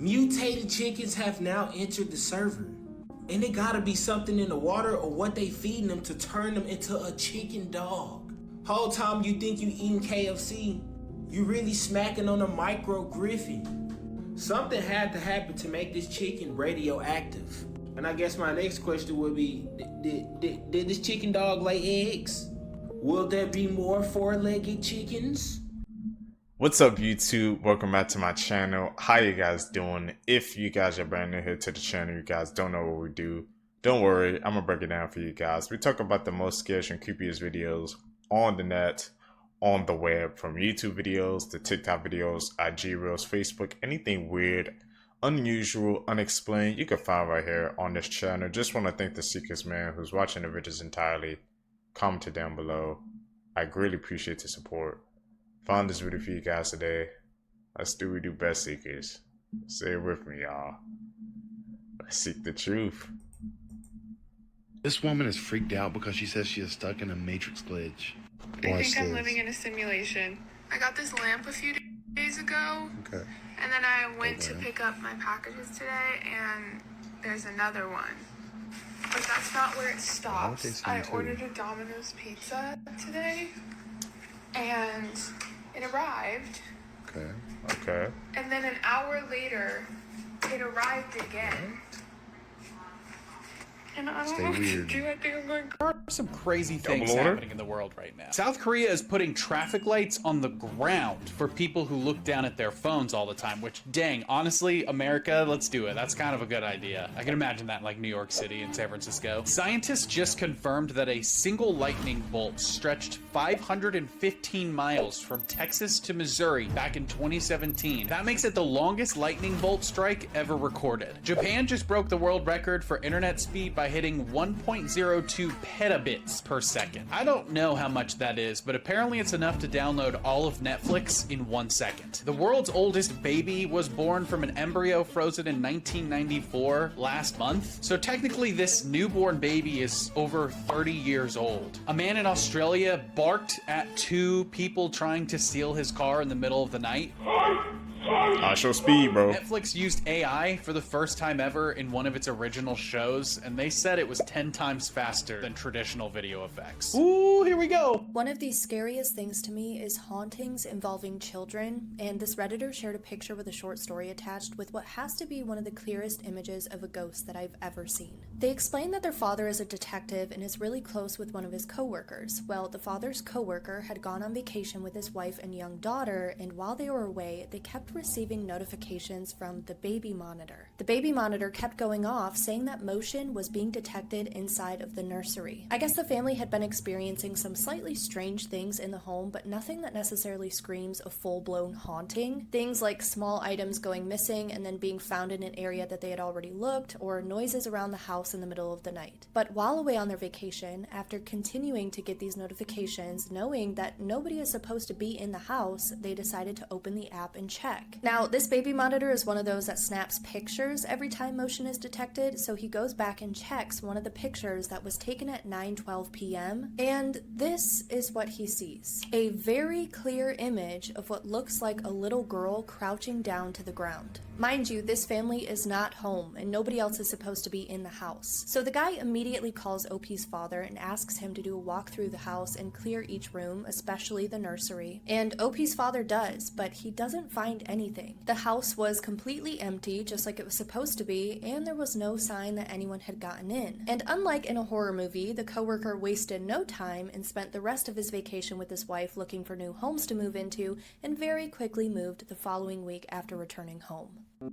Mutated chickens have now entered the server. And it gotta be something in the water or what they feeding them to turn them into a chicken dog. Whole time you think you eating KFC, you really smacking on a micro griffin. Something had to happen to make this chicken radioactive. And I guess my next question would be, did this chicken dog lay eggs? Will there be more four-legged chickens? What's up, YouTube? Welcome back to my channel. How you guys doing? If you guys are brand new here to the channel, you guys don't know what we do, don't worry, I'm gonna break it down for you guys. We talk about the most scariest and creepiest videos on the net, on the web, from YouTube videos to TikTok videos, IG Reels, Facebook, anything weird, unusual, unexplained, you can find right here on this channel. Just want to thank the Seekers man who's watching the videos entirely. Comment down below. I greatly appreciate the support. Found this video for you guys today. Let's do what we do best, Seekers. Say it with me, y'all. Let's seek the truth. This woman is freaked out because she says she is stuck in a matrix glitch. I think I'm living in a simulation. I got this lamp a few days ago. Okay. And then I went to pick up my packages today, and there's another one. But that's not where it stops. I ordered a Domino's pizza today, and it arrived. Okay. And then an hour later, it arrived again. And I don't know what to do. I think I'm going There are some crazy things happening in the world right now. South Korea is putting traffic lights on the ground for people who look down at their phones all the time, which, dang, honestly, America, let's do it. That's kind of a good idea. I can imagine that in like New York City and San Francisco. Scientists just confirmed that a single lightning bolt stretched 515 miles from Texas to Missouri back in 2017. That makes it the longest lightning bolt strike ever recorded. Japan just broke the world record for internet speed by hitting 1.02 petabits per second. I don't know how much that is, but apparently it's enough to download all of Netflix in 1 second. The world's oldest baby was born from an embryo frozen in 1994 last month, so technically this newborn baby is over 30 years old. A man in Australia barked at two people trying to steal his car in the middle of the night. I show speed, bro. Netflix used AI for the first time ever in one of its original shows, and they said it was 10 times faster than traditional video effects. Ooh, here we go. One of the scariest things to me is hauntings involving children, and this Redditor shared a picture with a short story attached with what has to be one of the clearest images of a ghost that I've ever seen. They explain that their father is a detective and is really close with one of his co-workers. Well, the father's co-worker had gone on vacation with his wife and young daughter, and while they were away, they kept receiving notifications from the baby monitor. The baby monitor kept going off, saying that motion was being detected inside of the nursery. I guess the family had been experiencing some slightly strange things in the home, but nothing that necessarily screams a full-blown haunting. Things like small items going missing and then being found in an area that they had already looked, or noises around the house in the middle of the night. But while away on their vacation, after continuing to get these notifications, knowing that nobody is supposed to be in the house, they decided to open the app and check. Now, this baby monitor is one of those that snaps pictures every time motion is detected, so he goes back and checks one of the pictures that was taken at 9:12 p.m., and this is what he sees. A very clear image of what looks like a little girl crouching down to the ground. Mind you, this family is not home, and nobody else is supposed to be in the house. So the guy immediately calls OP's father and asks him to do a walk through the house and clear each room, especially the nursery. And OP's father does, but he doesn't find anything. The house was completely empty, just like it was supposed to be, and there was no sign that anyone had gotten in. And unlike in a horror movie, the coworker wasted no time and spent the rest of his vacation with his wife looking for new homes to move into, and very quickly moved the following week after returning home.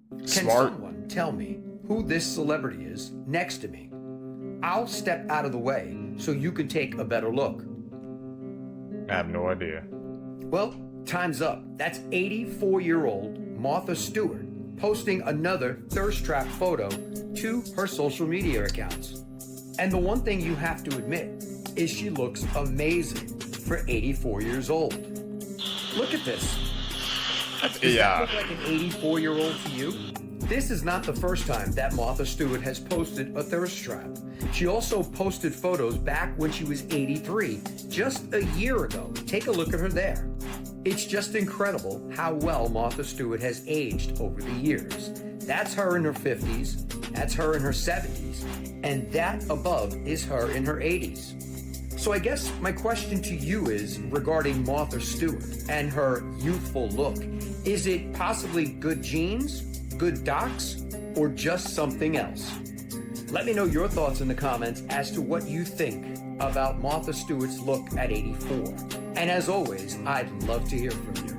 Can someone tell me who this celebrity is next to me? I'll step out of the way so you can take a better look. I have no idea. Well, time's up. That's 84-year-old Martha Stewart posting another thirst trap photo to her social media accounts. And the one thing you have to admit is she looks amazing for 84 years old. Look at this. Does that look like an 84-year-old to you? This is not the first time that Martha Stewart has posted a thirst trap. She also posted photos back when she was 83, just a year ago. Take a look at her there. It's just incredible how well Martha Stewart has aged over the years. That's her in her 50s, that's her in her 70s, and that above is her in her 80s. So I guess my question to you is regarding Martha Stewart and her youthful look. Is it possibly good genes, good docs, or just something else? Let me know your thoughts in the comments as to what you think about Martha Stewart's look at 84. And as always, I'd love to hear from you.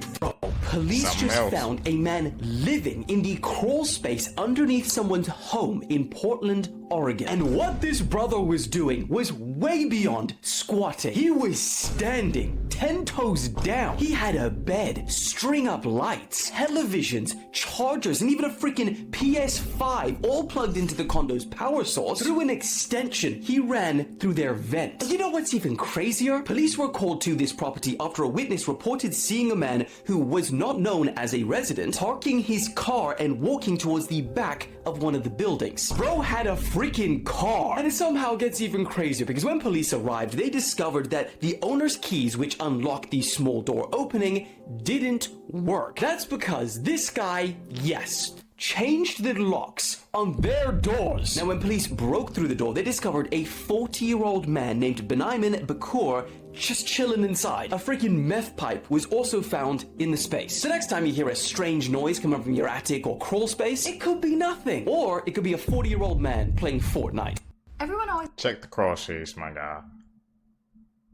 Police just found a man living in the crawl space underneath someone's home in Portland, Oregon. And what this brother was doing was way beyond squatting. He was standing 10 toes down. He had a bed, string up lights, televisions, chargers, and even a freaking PS5 all plugged into the condo's power source. Through an extension he ran through their vent. You know what's even crazier? Police were called to this property after a witness reported seeing a man who was not known as a resident parking his car and walking towards the back of one of the buildings. Bro had a freaking car. And it somehow gets even crazier because when police arrived, they discovered that the owner's keys, which unlocked the small door opening, didn't work. That's because this guy, yes, changed the locks on their doors. Now, when police broke through the door, they discovered a 40-year-old man named Benaiman Bakur just chilling inside. A freaking meth pipe was also found in the space. So next time you hear a strange noise coming from your attic or crawl space, it could be nothing. Or it could be a 40-year-old man playing Fortnite. Everyone always Check the crosshays, my guy.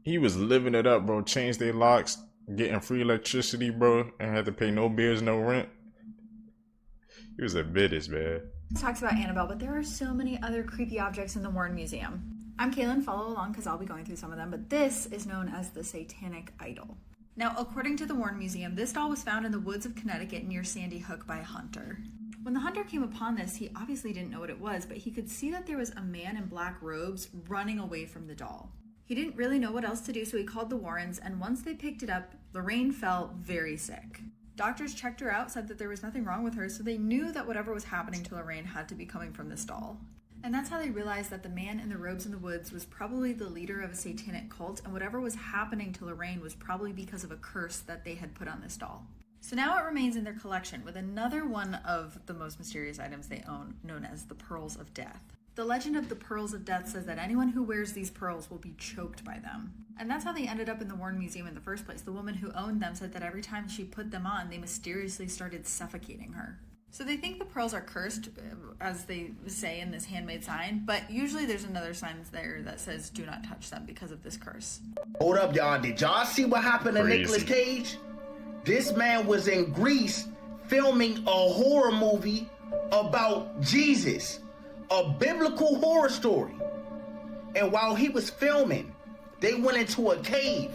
He was living it up, bro. Changed their locks, getting free electricity, bro, and had to pay no bills, no rent. He was a business, man. Talks about Annabelle, but there are so many other creepy objects in the Warren Museum. I'm Kaylin, follow along because I'll be going through some of them, but this is known as the Satanic Idol. Now, according to the Warren Museum, this doll was found in the woods of Connecticut near Sandy Hook by a hunter. When the hunter came upon this, he obviously didn't know what it was, but he could see that there was a man in black robes running away from the doll. He didn't really know what else to do, so he called the Warrens, and once they picked it up, Lorraine fell very sick. Doctors checked her out, said that there was nothing wrong with her, so they knew that whatever was happening to Lorraine had to be coming from this doll. And that's how they realized that the man in the robes in the woods was probably the leader of a satanic cult, and whatever was happening to Lorraine was probably because of a curse that they had put on this doll. So now it remains in their collection with another one of the most mysterious items they own, known as the Pearls of Death. The legend of the Pearls of Death says that anyone who wears these pearls will be choked by them. And that's how they ended up in the Warren Museum in the first place. The woman who owned them said that every time she put them on, they mysteriously started suffocating her. So they think the pearls are cursed, as they say in this handmade sign, but usually there's another sign there that says do not touch them because of this curse. Hold up, y'all. Did y'all see what happened to Nicolas Cage? This man was in Greece filming a horror movie about Jesus, a biblical horror story. And while he was filming, they went into a cave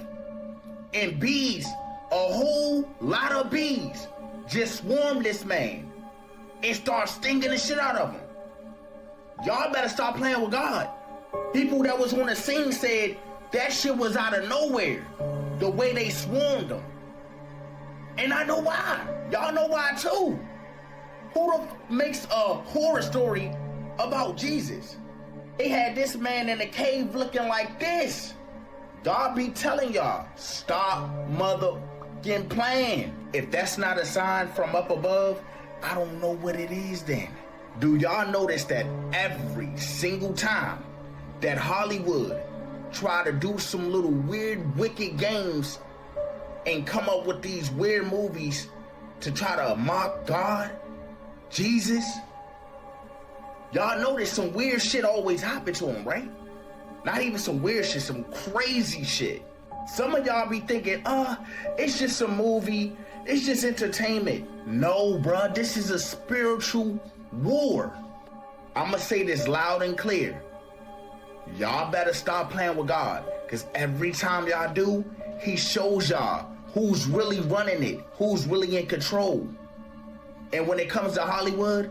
and bees, a whole lot of bees, just swarmed this man and start stinging the shit out of him. Y'all better stop playing with God. People that was on the scene said that shit was out of nowhere, the way they swarmed him. And I know why. Y'all know why too. Who the makes a horror story about Jesus? They had this man in the cave looking like this. God be telling y'all, stop motherfucking playing. If that's not a sign from up above, I don't know what it is then. Do y'all notice that every single time that Hollywood try to do some little weird, wicked games and come up with these weird movies to try to mock God, Jesus, y'all notice some weird shit always happen to them, right? Not even some weird shit, some crazy shit. Some of y'all be thinking, it's just a movie, it's just entertainment. No, bruh, this is a spiritual war. I'ma say this loud and clear. Y'all better stop playing with God, because every time y'all do, he shows y'all who's really running it, who's really in control. And when it comes to Hollywood,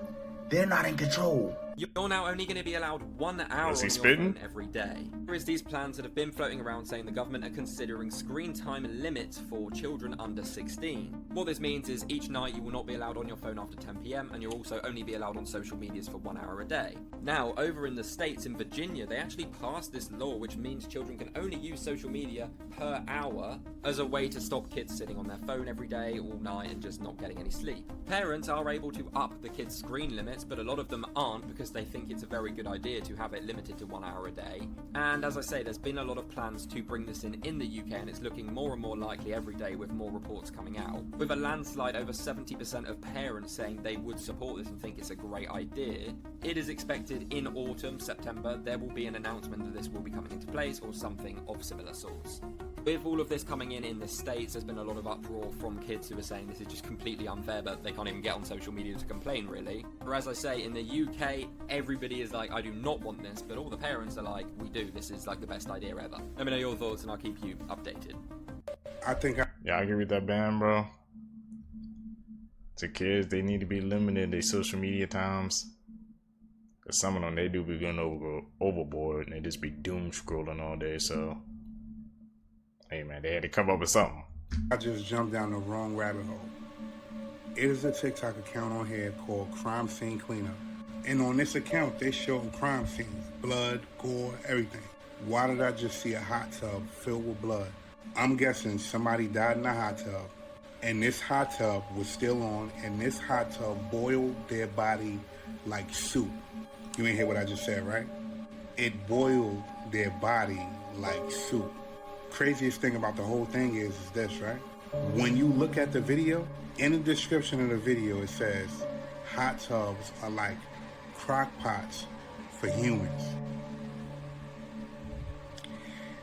they're not in control. You're now only going to be allowed 1 hour on your phone every day. There is these plans that have been floating around saying the government are considering screen time limits for children under 16. What this means is each night you will not be allowed on your phone after 10 PM, and you'll also only be allowed on social medias for 1 hour a day. Now, over in the States, in Virginia, they actually passed this law which means children can only use social media per hour as a way to stop kids sitting on their phone every day, all night, and just not getting any sleep. Parents are able to up the kids' screen limits, but a lot of them aren't because they think it's a very good idea to have it limited to 1 hour a day. And as I say, there's been a lot of plans to bring this in the UK, and it's looking more and more likely every day with more reports coming out. With a landslide over 70% of parents saying they would support this and think it's a great idea, it is expected in autumn, September, there will be an announcement that this will be coming into place or something of similar sorts. With all of this coming in the States, there's been a lot of uproar from kids who are saying this is just completely unfair, but they can't even get on social media to complain, really. Or as I say, in the UK, everybody is like, I do not want this, but all the parents are like, we do, this is like the best idea ever. Let me know your thoughts and I'll keep you updated. Yeah, I give you that ban, bro. To kids, they need to be limited their social media times. Cause some of them, they do be going overboard and they just be doom scrolling all day, so hey man, they had to come up with something. I just jumped down the wrong rabbit hole. It is a TikTok account on here called Crime Scene Cleanup. And on this account, they show crime scenes, blood, gore, everything. Why did I just see a hot tub filled with blood? I'm guessing somebody died in a hot tub, and this hot tub was still on, and this hot tub boiled their body like soup. You ain't hear what I just said, right? It boiled their body like soup. Craziest thing about the whole thing is this, right? When you look at the video, in the description of the video, it says hot tubs are like crock pots for humans.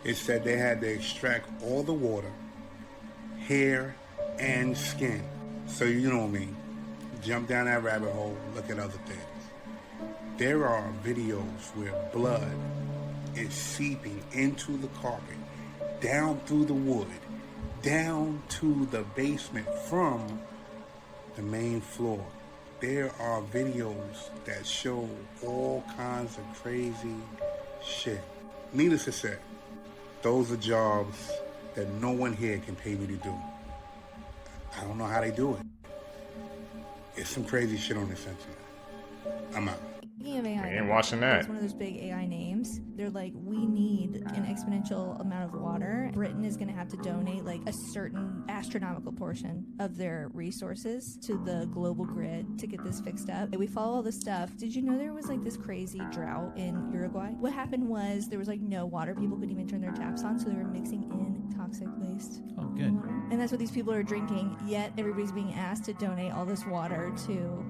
It said they had to extract all the water, hair, and skin. So you know me, jump down that rabbit hole, look at other things. There are videos where blood is seeping into the carpet, down through the wood, down to the basement from the main floor. There are videos that show all kinds of crazy shit. Needless to say, those are jobs that no one here can pay me to do. I don't know how they do it. It's some crazy shit on this internet. I'm out. Speaking of AI, we ain't watching that. It's one of those big AI names. They're like, we need an exponential amount of water. Britain is going to have to donate like a certain astronomical portion of their resources to the global grid to get this fixed up. We follow all this stuff. Did you know there was like this crazy drought in Uruguay? What happened was there was like no water. People couldn't even turn their taps on, so they were mixing in toxic waste. Oh, good. And that's what these people are drinking, yet everybody's being asked to donate all this water to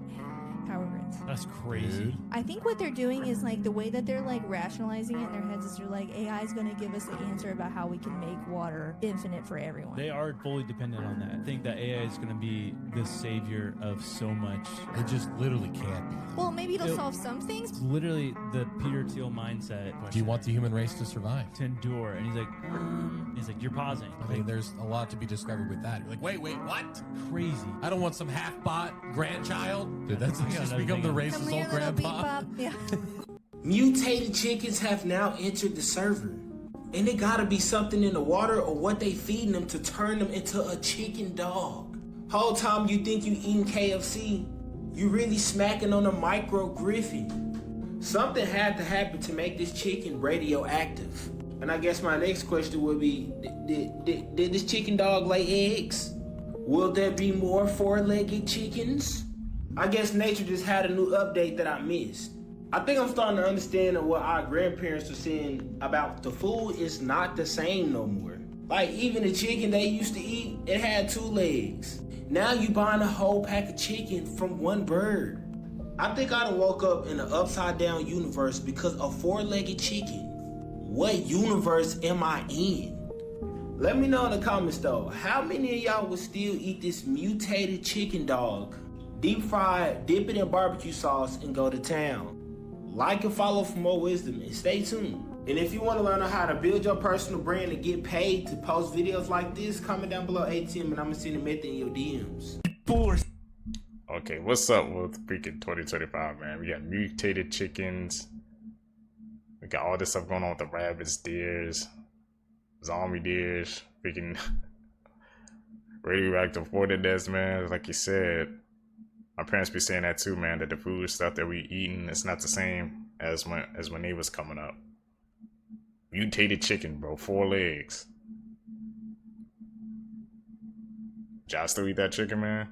power grids. That's crazy. I think what they're doing is like the way that they're like rationalizing it in their heads is they're like, AI is going to give us the answer about how we can make water infinite for everyone. They are fully dependent on that. I think that AI is going to be the savior of so much. It just literally can't. Well, maybe it'll solve some things. It's literally the Peter Thiel mindset. Do you want the human race to survive? To endure. And he's like, you're pausing. I mean, there's a lot to be discovered with that. You're like, wait, what? Crazy. I don't want some half-bought grandchild. Dude, that's just become the racist old grandpa. Yeah. Mutated chickens have now entered the server. And it gotta be something in the water or what they feeding them to turn them into a chicken dog. Whole time you think you eating KFC, you really smacking on a micro griffin. Something had to happen to make this chicken radioactive. And I guess my next question would be, did this chicken dog lay eggs? Will there be more four-legged chickens? I guess nature just had a new update that I missed. I think I'm starting to understand what our grandparents were saying about the food is not the same no more. Like even the chicken they used to eat, it had 2 legs. Now you buying a whole pack of chicken from one bird. I think I done woke up in an upside down universe because of 4-legged chicken. What universe am I in? Let me know in the comments though, how many of y'all would still eat this mutated chicken dog? Deep fried, dip it in barbecue sauce, and go to town. Like and follow for more wisdom, and stay tuned. And if you want to learn how to build your personal brand and get paid to post videos like this, comment down below ATM and I'm going to send a method in your DMs. Okay, what's up with freaking 2025, man? We got mutated chickens. We got all this stuff going on with the rabbits, deers, zombie deers, freaking radioactive weirdness, man. Like you said, my parents be saying that too, man, that the food stuff that we eating is not the same as when they was coming up. Mutated chicken, bro, 4 legs. Y'all still eat that chicken, man?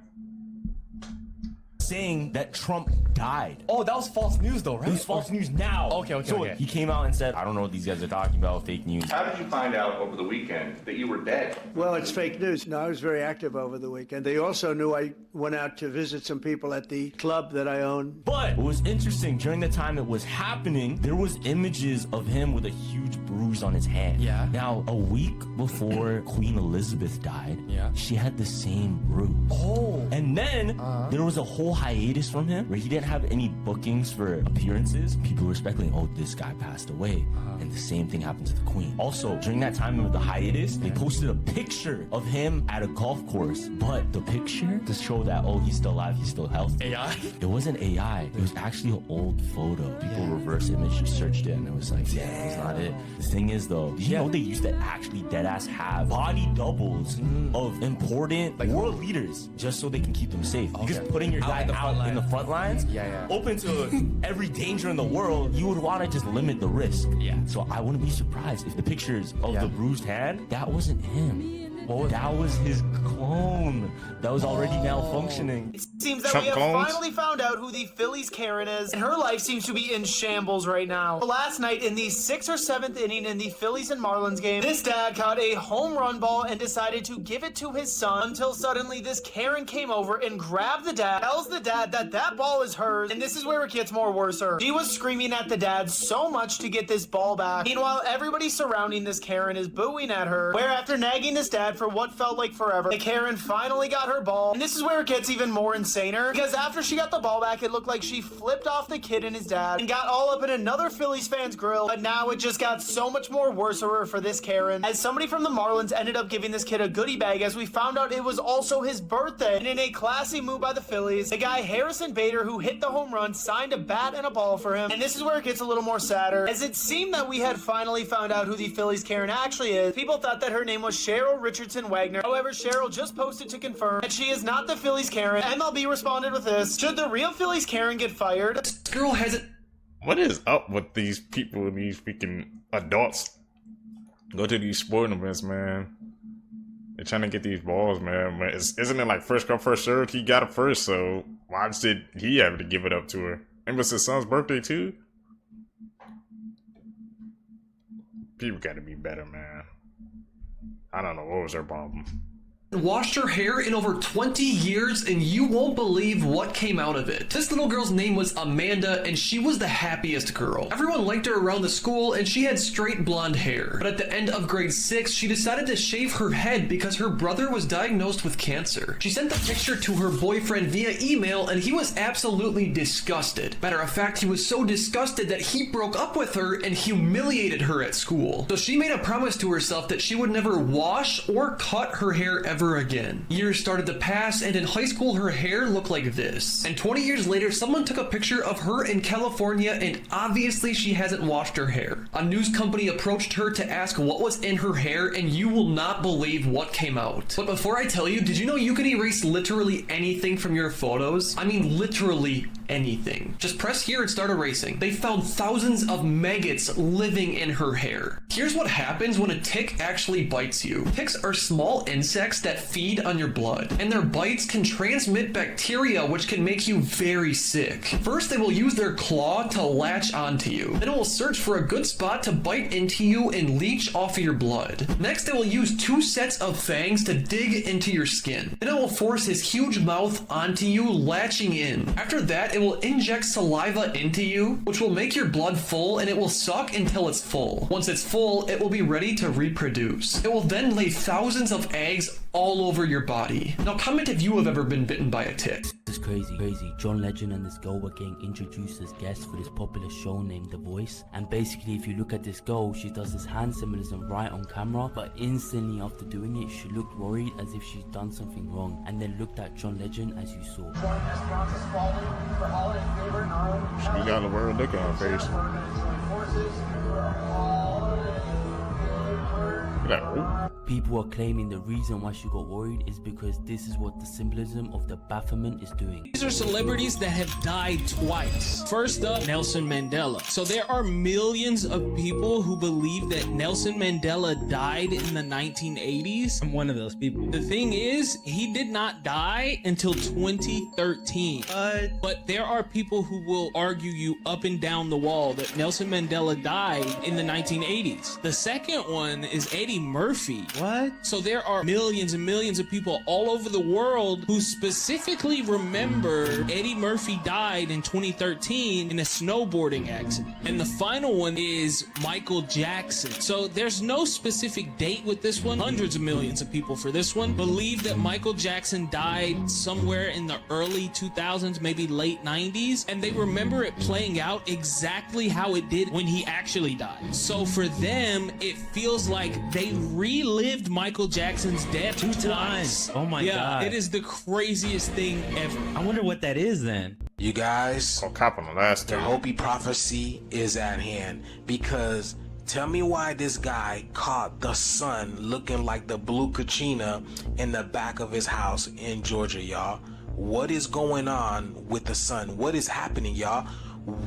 Saying that Trump died. Oh, that was false news though, right? It was false news now. Okay. He came out and said, I don't know what these guys are talking about, fake news. How did you find out over the weekend that you were dead? Well, it's fake news. No, I was very active over the weekend. They also knew I went out to visit some people at the club that I own. But what was interesting, during the time it was happening, there was images of him with a huge bruise on his hand. Yeah. Now, a week before Queen Elizabeth died, she had the same bruise. Oh. And then there was a whole hiatus from him where he didn't have any bookings for appearances. People were speculating, oh, this guy passed away. And the same thing happened to the Queen. Also, during that time of the hiatus, they posted a picture of him at a golf course. But the picture to show that, oh, he's still alive, he's still healthy. AI? It wasn't AI. It was actually an old photo. People reverse image searched it and it was like, yeah, it's not it. The thing is though, you know they used to actually deadass have body doubles of important world leaders just so they can keep them safe. Because putting your guy out in the front lines, open to every danger in the world, you would want to just limit the risk. So I wouldn't be surprised if the pictures of the bruised hand, that wasn't him. That was his clone that was already malfunctioning. It seems that we have finally found out who the Phillies Karen is, and her life seems to be in shambles right now. Last night, in the 6th or 7th inning in the Phillies and Marlins game, this dad caught a home run ball and decided to give it to his son until suddenly this Karen came over and grabbed the dad, tells the dad that that ball is hers, and this is where it gets more worser. She was screaming at the dad so much to get this ball back. Meanwhile, everybody surrounding this Karen is booing at her, where after nagging this dad for what felt like forever, the Karen finally got her ball, and this is where it gets even more insaner, because after she got the ball back, it looked like she flipped off the kid and his dad and got all up in another Phillies fan's grill, but now it just got so much more worser for this Karen, as somebody from the Marlins ended up giving this kid a goodie bag, as we found out it was also his birthday, and in a classy move by the Phillies, the guy Harrison Bader, who hit the home run, signed a bat and a ball for him, and this is where it gets a little more sadder, as it seemed that we had finally found out who the Phillies Karen actually is. People thought that her name was Cheryl Richardson Wagner. However, Cheryl just posted to confirm that she is not the Phillies Karen. MLB responded with this: should the real Phillies Karen get fired? This girl hasn't. What is up with these people, these freaking adults? Go to these sporting events, man. They're trying to get these balls, man. Isn't it like first come, first served? He got it first, so why did he have to give it up to her? And it was his son's birthday too? People gotta be better, man. I don't know, what was her problem? Washed her hair in over 20 years and you won't believe what came out of it. This little girl's name was Amanda and she was the happiest girl. Everyone liked her around the school and she had straight blonde hair. But at the end of grade 6, she decided to shave her head because her brother was diagnosed with cancer. She sent the picture to her boyfriend via email and he was absolutely disgusted. Matter of fact, he was so disgusted that he broke up with her and humiliated her at school. So she made a promise to herself that she would never wash or cut her hair ever again. Years started to pass and in high school her hair looked like this. And 20 years later someone took a picture of her in California and obviously she hasn't washed her hair. A news company approached her to ask what was in her hair and you will not believe what came out. But before I tell you, did you know you can erase literally anything from your photos? I mean literally anything. Just press here and start erasing. They found thousands of maggots living in her hair. Here's what happens when a tick actually bites you. Ticks are small insects that feed on your blood, and their bites can transmit bacteria which can make you very sick. First, they will use their claw to latch onto you. Then it will search for a good spot to bite into you and leech off of your blood. Next, they will use 2 sets of fangs to dig into your skin. Then it will force his huge mouth onto you, latching in. After that, it will inject saliva into you, which will make your blood full, and it will suck until it's full. Once it's full, it will be ready to reproduce. It will then lay thousands of eggs all over your body. Now comment if you have ever been bitten by a tick. crazy. John Legend and this girl were getting introduced as guests for this popular show named The Voice. And basically, if you look at this girl, she does this hand symbolism right on camera, but instantly after doing it, she looked worried as if she's done something wrong, and then looked at John Legend as you saw. She got a weird look on her face. People are claiming the reason why she got worried is because this is what the symbolism of the bafflement is doing. These are celebrities that have died twice. First up, Nelson Mandela. So there are millions of people who believe that Nelson Mandela died in the 1980s. I'm one of those people. The thing is, he did not die until 2013. But there are people who will argue you up and down the wall that Nelson Mandela died in the 1980s. The second one is Eddie Murphy. What? So there are millions and millions of people all over the world who specifically remember Eddie Murphy died in 2013 in a snowboarding accident. And the final one is Michael Jackson. So there's no specific date with this one. Hundreds of millions of people for this one believe that Michael Jackson died somewhere in the early 2000s, maybe late 90s, and they remember it playing out exactly how it did when he actually died. So for them, it feels like they relived Michael Jackson's death 2 times. Oh my God. It is the craziest thing ever. I wonder what that is then. You guys, the Hopi prophecy is at hand, because tell me why this guy caught the sun looking like the blue Kachina in the back of his house in Georgia, y'all. What is going on with the sun? What is happening, y'all?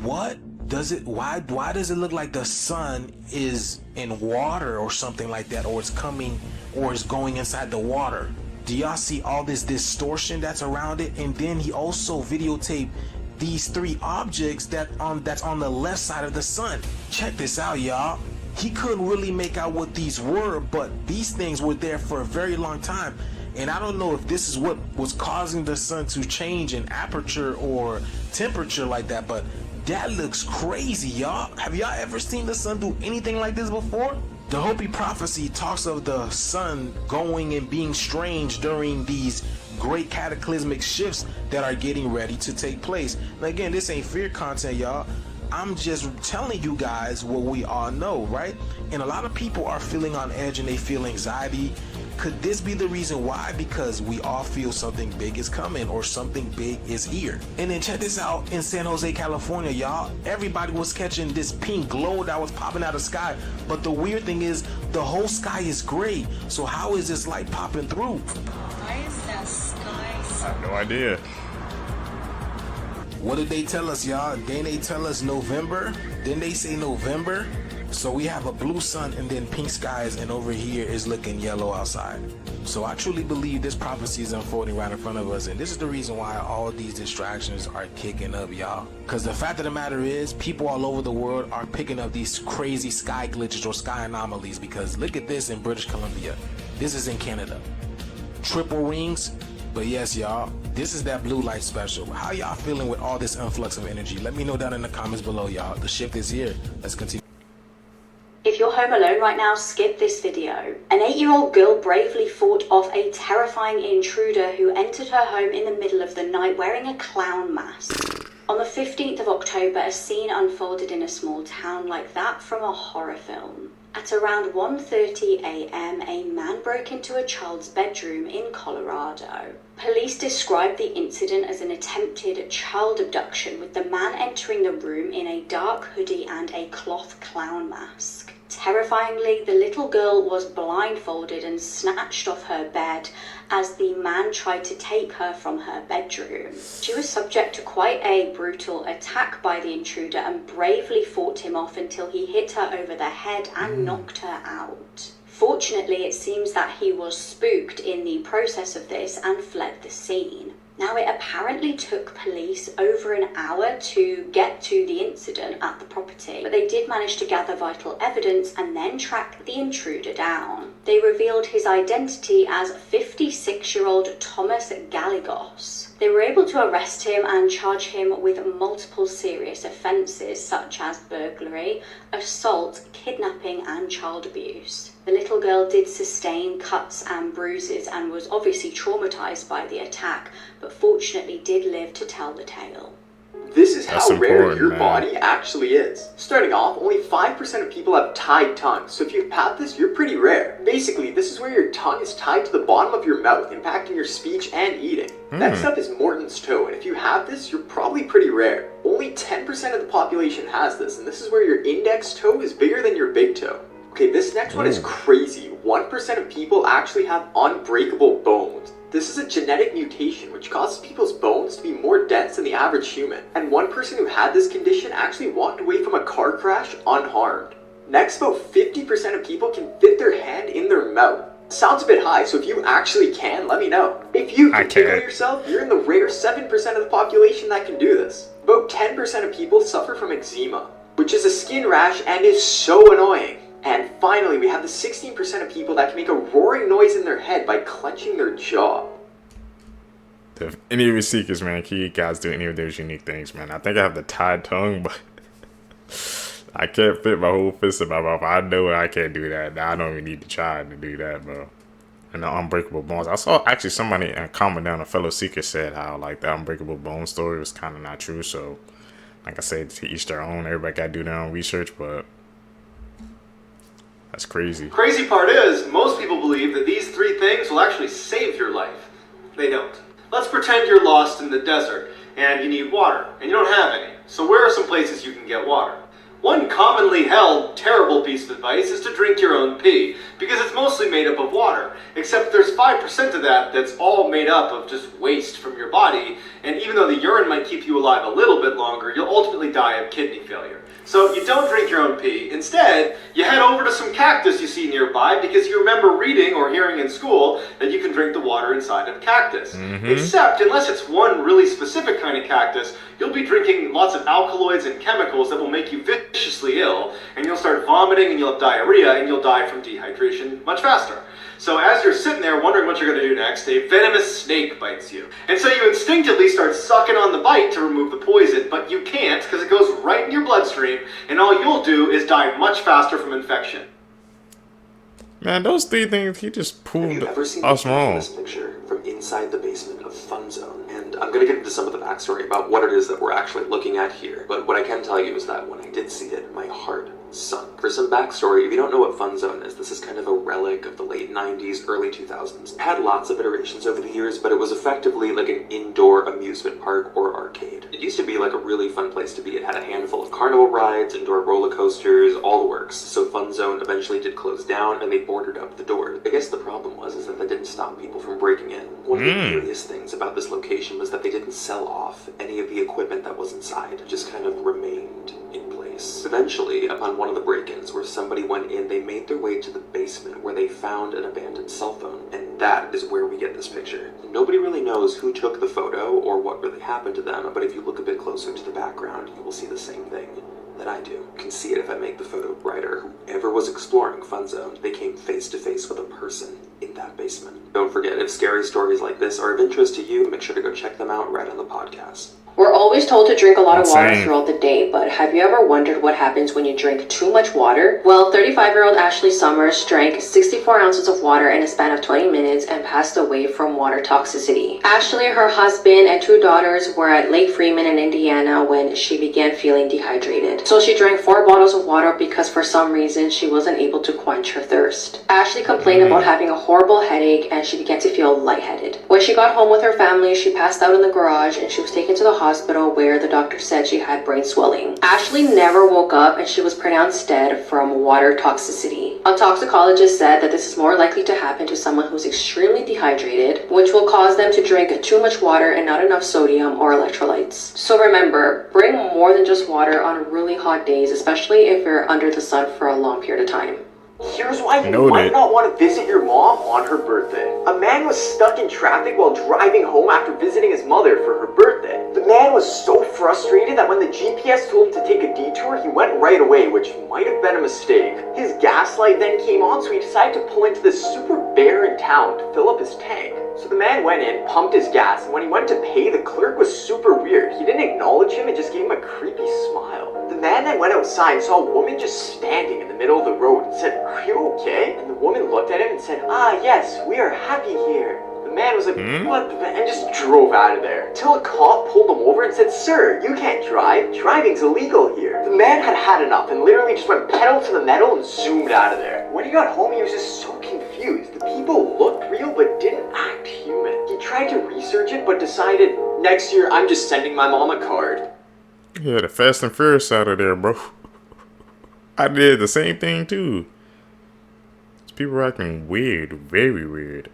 What does it, why does it look like the sun is in water or something like that, or it's coming or is going inside the water? Do y'all see all this distortion that's around it? And then he also videotaped these 3 objects that's on the left side of the sun. Check this out, y'all. He couldn't really make out what these were, but these things were there for a very long time. And I don't know if this is what was causing the sun to change in aperture or temperature like that, but that looks crazy, y'all. Have y'all ever seen the sun do anything like this before? The Hopi prophecy talks of the sun going and being strange during these great cataclysmic shifts that are getting ready to take place. And again, this ain't fear content, y'all. I'm just telling you guys what we all know, right? And a lot of people are feeling on edge and they feel anxiety. Could this be the reason why? Because we all feel something big is coming or something big is here. And then check this out, in San Jose, California, y'all, everybody was catching this pink glow that was popping out of the sky. But the weird thing is the whole sky is gray. So how is this light popping through? Why is that sky so... I have no idea. What did they tell us, y'all? Didn't they tell us November? Didn't they say November? So we have a blue sun and then pink skies, and over here is looking yellow outside. So I truly believe this prophecy is unfolding right in front of us, and this is the reason why all these distractions are kicking up, y'all. Because the fact of the matter is, people all over the world are picking up these crazy sky glitches or sky anomalies, because look at this in British Columbia. This is in Canada. Triple rings. But yes, y'all, this is that blue light special. How y'all feeling with all this influx of energy? Let me know down in the comments below, y'all. The shift is here. Let's continue. If you're home alone right now, skip this video. An 8-year-old girl bravely fought off a terrifying intruder who entered her home in the middle of the night wearing a clown mask. On the 15th of October, a scene unfolded in a small town like that from a horror film. At around 1:30 a.m., a man broke into a child's bedroom in Colorado. Police described the incident as an attempted child abduction, with the man entering the room in a dark hoodie and a cloth clown mask. Terrifyingly, the little girl was blindfolded and snatched off her bed as the man tried to take her from her bedroom. She was subject to quite a brutal attack by the intruder and bravely fought him off until he hit her over the head and knocked her out. Fortunately, it seems that he was spooked in the process of this and fled the scene. Now, it apparently took police over an hour to get to the incident at the property, but they did manage to gather vital evidence and then track the intruder down. They revealed his identity as 56-year-old Thomas Gallegos. They were able to arrest him and charge him with multiple serious offences such as burglary, assault, kidnapping and child abuse. The little girl did sustain cuts and bruises and was obviously traumatised by the attack, but fortunately did live to tell the tale. This is how rare your body actually is. Starting off, only 5% of people have tied tongues, so if you have this, you're pretty rare. Basically, this is where your tongue is tied to the bottom of your mouth, impacting your speech and eating. Next up is Morton's toe, and if you have this, you're probably pretty rare. Only 10% of the population has this, and this is where your index toe is bigger than your big toe. Okay, this next one is crazy. 1% of people actually have unbreakable bones. This is a genetic mutation which causes people's bones to be more dense than the average human. And one person who had this condition actually walked away from a car crash unharmed. Next, about 50% of people can fit their hand in their mouth. Sounds a bit high, so if you actually can, let me know. If you can tickle yourself, you're in the rare 7% of the population that can do this. About 10% of people suffer from eczema, which is a skin rash and is so annoying. And finally, we have the 16% of people that can make a roaring noise in their head by clenching their jaw. If any of your seekers, man, can you guys do any of those unique things, man? I think I have the tied tongue, but I can't fit my whole fist in my mouth. I know I can't do that. I don't even need to try to do that, bro. And the unbreakable bones. I saw actually somebody comment down, a fellow seeker said how like the unbreakable bone story was kind of not true. So, like I said, to each their own. Everybody got to do their own research, but that's crazy. Crazy part is, most people believe that these three things will actually save your life. They don't. Let's pretend you're lost in the desert and you need water, and you don't have any. So where are some places you can get water? One commonly held terrible piece of advice is to drink your own pee, because it's mostly made up of water, except there's 5% of that that's all made up of just waste from your body, and even though the urine might keep you alive a little bit longer, you'll ultimately die of kidney failure. So you don't drink your own pee. Instead, you head over to some cactus you see nearby because you remember reading or hearing in school that you can drink the water inside of cactus. Except, unless it's one really specific kind of cactus, you'll be drinking lots of alkaloids and chemicals that will make you viciously ill, and you'll start vomiting and you'll have diarrhea and you'll die from dehydration much faster. So as you're sitting there wondering what you're going to do next, a venomous snake bites you. And so you instinctively start sucking on the bite to remove the poison, but you can't because it goes right in your bloodstream, and all you'll do is die much faster from infection. Man, those three things, he just proved us wrong. This picture from inside the basement of FunZone. And I'm going to get into some of the backstory about what it is that we're actually looking at here. But what I can tell you is that when I did see it, my heart sunk. For some backstory, if you don't know what FunZone is, this is kind of a relic of the late 90s, early 2000s. It had lots of iterations over the years, but it was effectively like an indoor amusement park or arcade. It used to be like a really fun place to be. It had a handful of carnival rides, indoor roller coasters, all the works. So FunZone eventually did close down and they boarded up the doors. I guess the problem was that that didn't stop people from breaking in. One of the curious things about this location was that they didn't sell off any of the equipment that was inside. It just kind of remained in place. Eventually, upon one of the break-ins where somebody went in, they made their way to the basement where they found an abandoned cell phone, and that is where we get this picture. Nobody really knows who took the photo or what really happened to them, but if you look a bit closer to the background, you will see the same thing that I do. You can see it if I make the photo brighter. Whoever was exploring FunZone, they came face to face with a person in that basement. Don't forget, if scary stories like this are of interest to you, make sure to go check them out right on the podcast. We're always told to drink a lot of water throughout the day, but have you ever wondered what happens when you drink too much water? Well, 35-year-old Ashley Summers drank 64 ounces of water in a span of 20 minutes and passed away from water toxicity. Ashley, her husband, and 2 daughters were at Lake Freeman in Indiana when she began feeling dehydrated. So she drank 4 bottles of water because for some reason she wasn't able to quench her thirst. Ashley complained about having a horrible headache and she began to feel lightheaded. When she got home with her family, she passed out in the garage and she was taken to the hospital where the doctor said she had brain swelling. Ashley never woke up and she was pronounced dead from water toxicity. A toxicologist said that this is more likely to happen to someone who's extremely dehydrated, which will cause them to drink too much water and not enough sodium or electrolytes. So remember, bring more than just water on really hot days, especially if you're under the sun for a long period of time. Here's why you might not want to visit your mom on her birthday. A man was stuck in traffic while driving home after visiting his mother for her birthday. The man was so frustrated that when the GPS told him to take a detour, he went right away, which might have been a mistake. His gas light then came on, so he decided to pull into this super barren town to fill up his tank. So the man went in, pumped his gas, and when he went to pay, the clerk was super weird. He didn't acknowledge him and just gave him a creepy smile. The man then went outside and saw a woman just standing in the middle of the road and said, "Are you okay?" And the woman looked at him and said, "Ah, yes, we are happy here." The man was like, "What the?" and just drove out of there. Till a cop pulled him over and said, "Sir, you can't drive. Driving's illegal here." The man had had enough and literally just went pedal to the metal and zoomed out of there. When he got home, he was just so confused. The people looked real but didn't act human. He tried to research it but decided, next year I'm just sending my mom a card. Yeah, the Fast and Furious out of there, bro. I did the same thing too. These people are acting weird, very weird.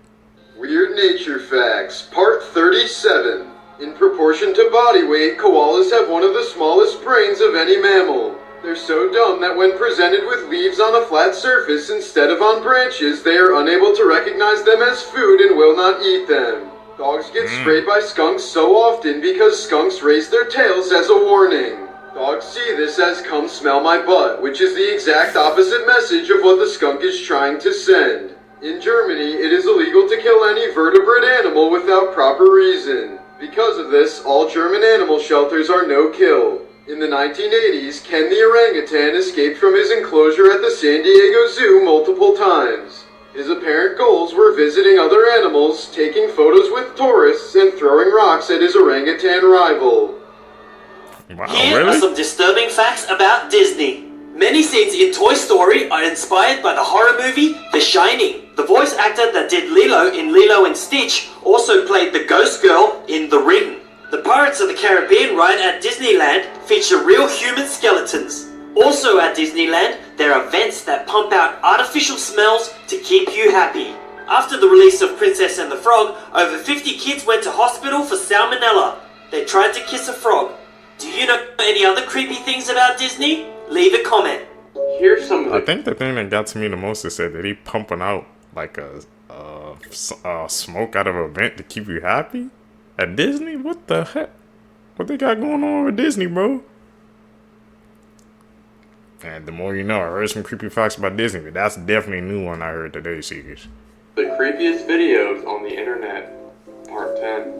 Weird nature facts, part 37. In proportion to body weight, koalas have one of the smallest brains of any mammal. They're so dumb that when presented with leaves on a flat surface instead of on branches, they are unable to recognize them as food and will not eat them. Dogs get sprayed by skunks so often because skunks raise their tails as a warning. Dogs see this as "come smell my butt," which is the exact opposite message of what the skunk is trying to send. In Germany, it is illegal to kill any vertebrate animal without proper reason. Because of this, all German animal shelters are no-kill. In the 1980s, Ken the orangutan escaped from his enclosure at the San Diego Zoo multiple times. His apparent goals were visiting other animals, taking photos with tourists, and throwing rocks at his orangutan rival. Wow, Here are some disturbing facts about Disney. Many scenes in Toy Story are inspired by the horror movie The Shining. The voice actor that did Lilo in Lilo and Stitch also played the ghost girl in The Ring. The Pirates of the Caribbean ride at Disneyland feature real human skeletons. Also at Disneyland, there are vents that pump out artificial smells to keep you happy. After the release of Princess and the Frog, over 50 kids went to hospital for salmonella. They tried to kiss a frog. Do you know any other creepy things about Disney? Leave a comment. Here's some. I think the thing that got to me the most is that he pumping out like a smoke out of a vent to keep you happy at Disney. What the heck? What they got going on with Disney, bro? And the more you know, I heard some creepy facts about Disney, but that's definitely a new one I heard today, Seekers. The creepiest videos on the internet, part 10.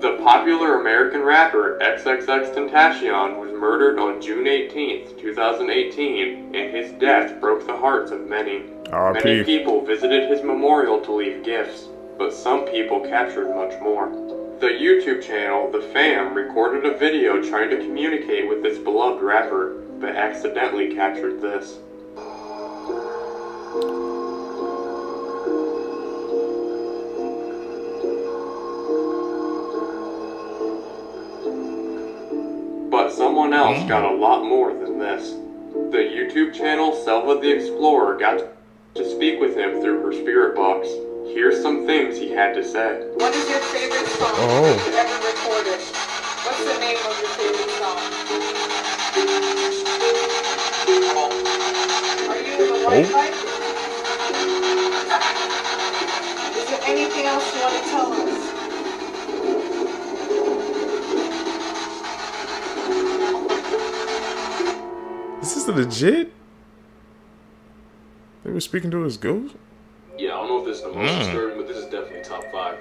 The popular American rapper XXXTentacion was murdered on June 18th, 2018, and his death broke the hearts of many. R.I.P. Many people visited his memorial to leave gifts, but some people captured much more. The YouTube channel, The Fam, recorded a video trying to communicate with this beloved rapper, but accidentally captured this. But someone else got a lot more than this. The YouTube channel Selva the Explorer got to speak with him through her spirit box. Here's some things he had to say. What is your favorite song that you ever recorded? What's the name of your favorite song? Are you in the Wi-Fi? Is there anything else you want to tell us? Is this legit? They were speaking to his ghost? Yeah, I don't know if this is the most disturbing, but this is definitely top 5.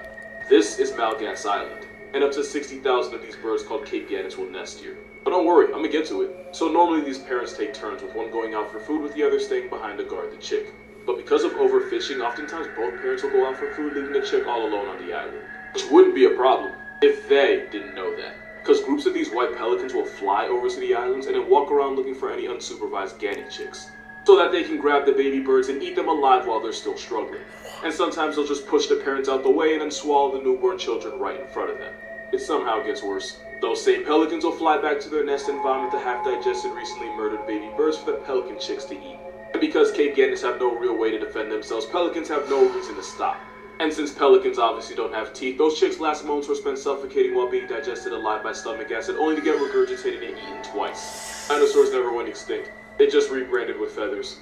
This is Malgas Island, and up to 60,000 of these birds called Cape Gannets will nest here. But don't worry, I'm gonna get to it. So normally these parents take turns, with one going out for food with the other staying behind to guard the chick. But because of overfishing, oftentimes both parents will go out for food, leaving the chick all alone on the island. Which wouldn't be a problem if they didn't know that. Because groups of these white pelicans will fly over to the islands and then walk around looking for any unsupervised gannet chicks, so that they can grab the baby birds and eat them alive while they're still struggling. And sometimes they'll just push the parents out the way and then swallow the newborn children right in front of them. It somehow gets worse. Those same pelicans will fly back to their nest and vomit the half-digested, recently murdered baby birds for the pelican chicks to eat. And because Cape Gannets have no real way to defend themselves, pelicans have no reason to stop. And since pelicans obviously don't have teeth, those chicks' last moments were spent suffocating while being digested alive by stomach acid, only to get regurgitated and eaten twice. Dinosaurs never went extinct. They just rebranded with feathers.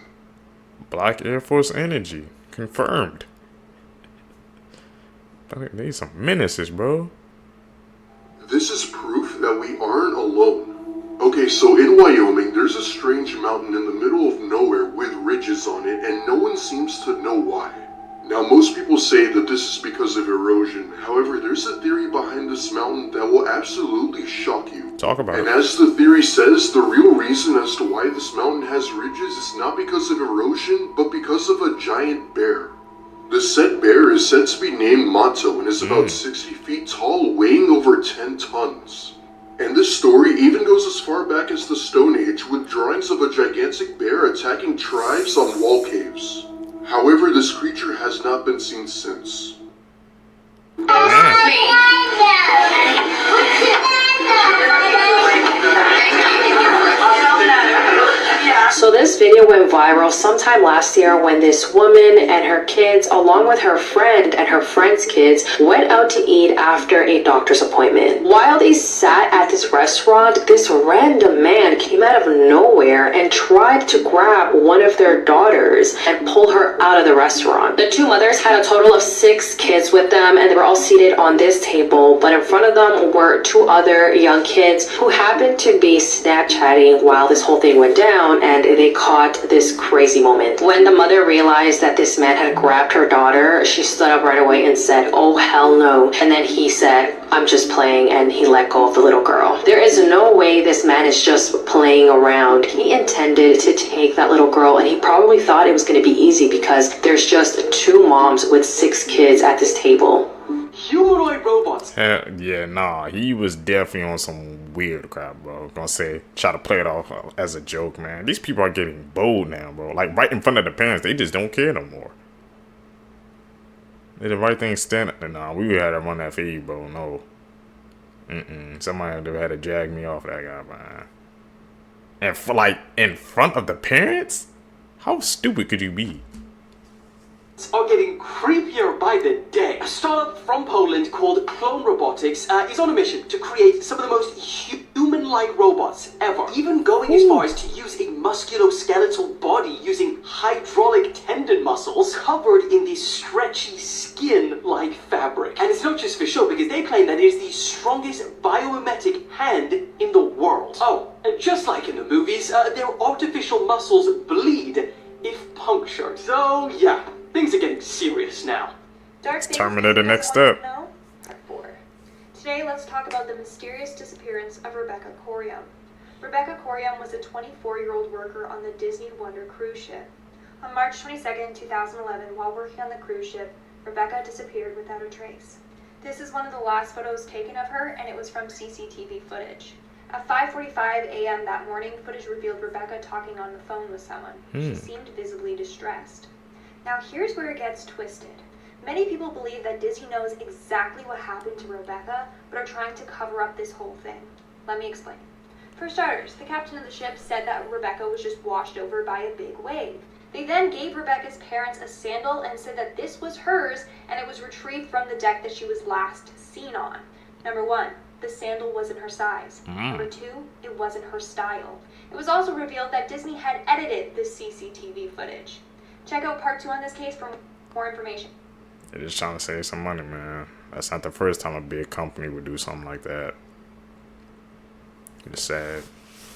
Black Air Force energy. Confirmed. These some menaces, bro. This is proof that we aren't alone. Okay, so in Wyoming, there's a strange mountain in the middle of nowhere with ridges on it, and no one seems to know why. Now, most people say that this is because of erosion. However, there's a theory behind this mountain that will absolutely shock you. Talk about And it. as the theory says, the real reason as to why this mountain has ridges is not because of erosion, but because of a giant bear. The said bear is said to be named Mato and is about 60 feet tall, weighing over 10 tons. And this story even goes as far back as the Stone Age, with drawings of a gigantic bear attacking tribes on wall caves. However, this creature has not been seen since. So this video went viral sometime last year when this woman and her kids, along with her friend and her friend's kids, went out to eat after a doctor's appointment. While they sat at this restaurant, this random man came out of nowhere and tried to grab one of their daughters and pull her out of the restaurant. The two mothers had a total of 6 kids with them, and they were all seated on this table, but in front of them were 2 other young kids who happened to be Snapchatting while this whole thing went down, and they caught this crazy moment. When the mother realized that this man had grabbed her daughter, she stood up right away and said, "Oh hell no." And then he said, "I'm just playing," and he let go of the little girl. There is no way this man is just playing around. He intended to take that little girl, and he probably thought it was going to be easy because there's just 2 moms with 6 kids at this table. Humanoid robots. Hell, yeah, nah, he was definitely on some weird crap, bro. Gonna say, try to play it off as a joke, man. These people are getting bold now, bro. Like, right in front of the parents, they just don't care no more. They the right thing standing. Nah, we had to run that feed, bro. No. Somebody had to drag me off that guy, man. And for, like, in front of the parents? How stupid could you be? Are getting creepier by the day. A startup from Poland called Clone Robotics is on a mission to create some of the most human-like robots ever, even going as far as to use a musculoskeletal body using hydraulic tendon muscles covered in this stretchy skin-like fabric. And it's not just for show, because they claim that it is the strongest biomimetic hand in the world. Oh, and just like in the movies, their artificial muscles bleed if punctured. So yeah, things are getting serious now. Terminator next step. Today, let's talk about the mysterious disappearance of Rebecca Coriam. Rebecca Coriam was a 24-year-old worker on the Disney Wonder cruise ship. On March 22, 2011, while working on the cruise ship, Rebecca disappeared without a trace. This is one of the last photos taken of her, and it was from CCTV footage. At 5:45 a.m. that morning, footage revealed Rebecca talking on the phone with someone. She seemed visibly distressed. Now here's where it gets twisted. Many people believe that Disney knows exactly what happened to Rebecca, but are trying to cover up this whole thing. Let me explain. For starters, the captain of the ship said that Rebecca was just washed over by a big wave. They then gave Rebecca's parents a sandal and said that this was hers and it was retrieved from the deck that she was last seen on. Number 1, the sandal wasn't her size. Number 2, it wasn't her style. It was also revealed that Disney had edited the CCTV footage. Check out part 2 on this case for more information. They're just trying to save some money, man. That's not the first time a big company would do something like that. It's sad.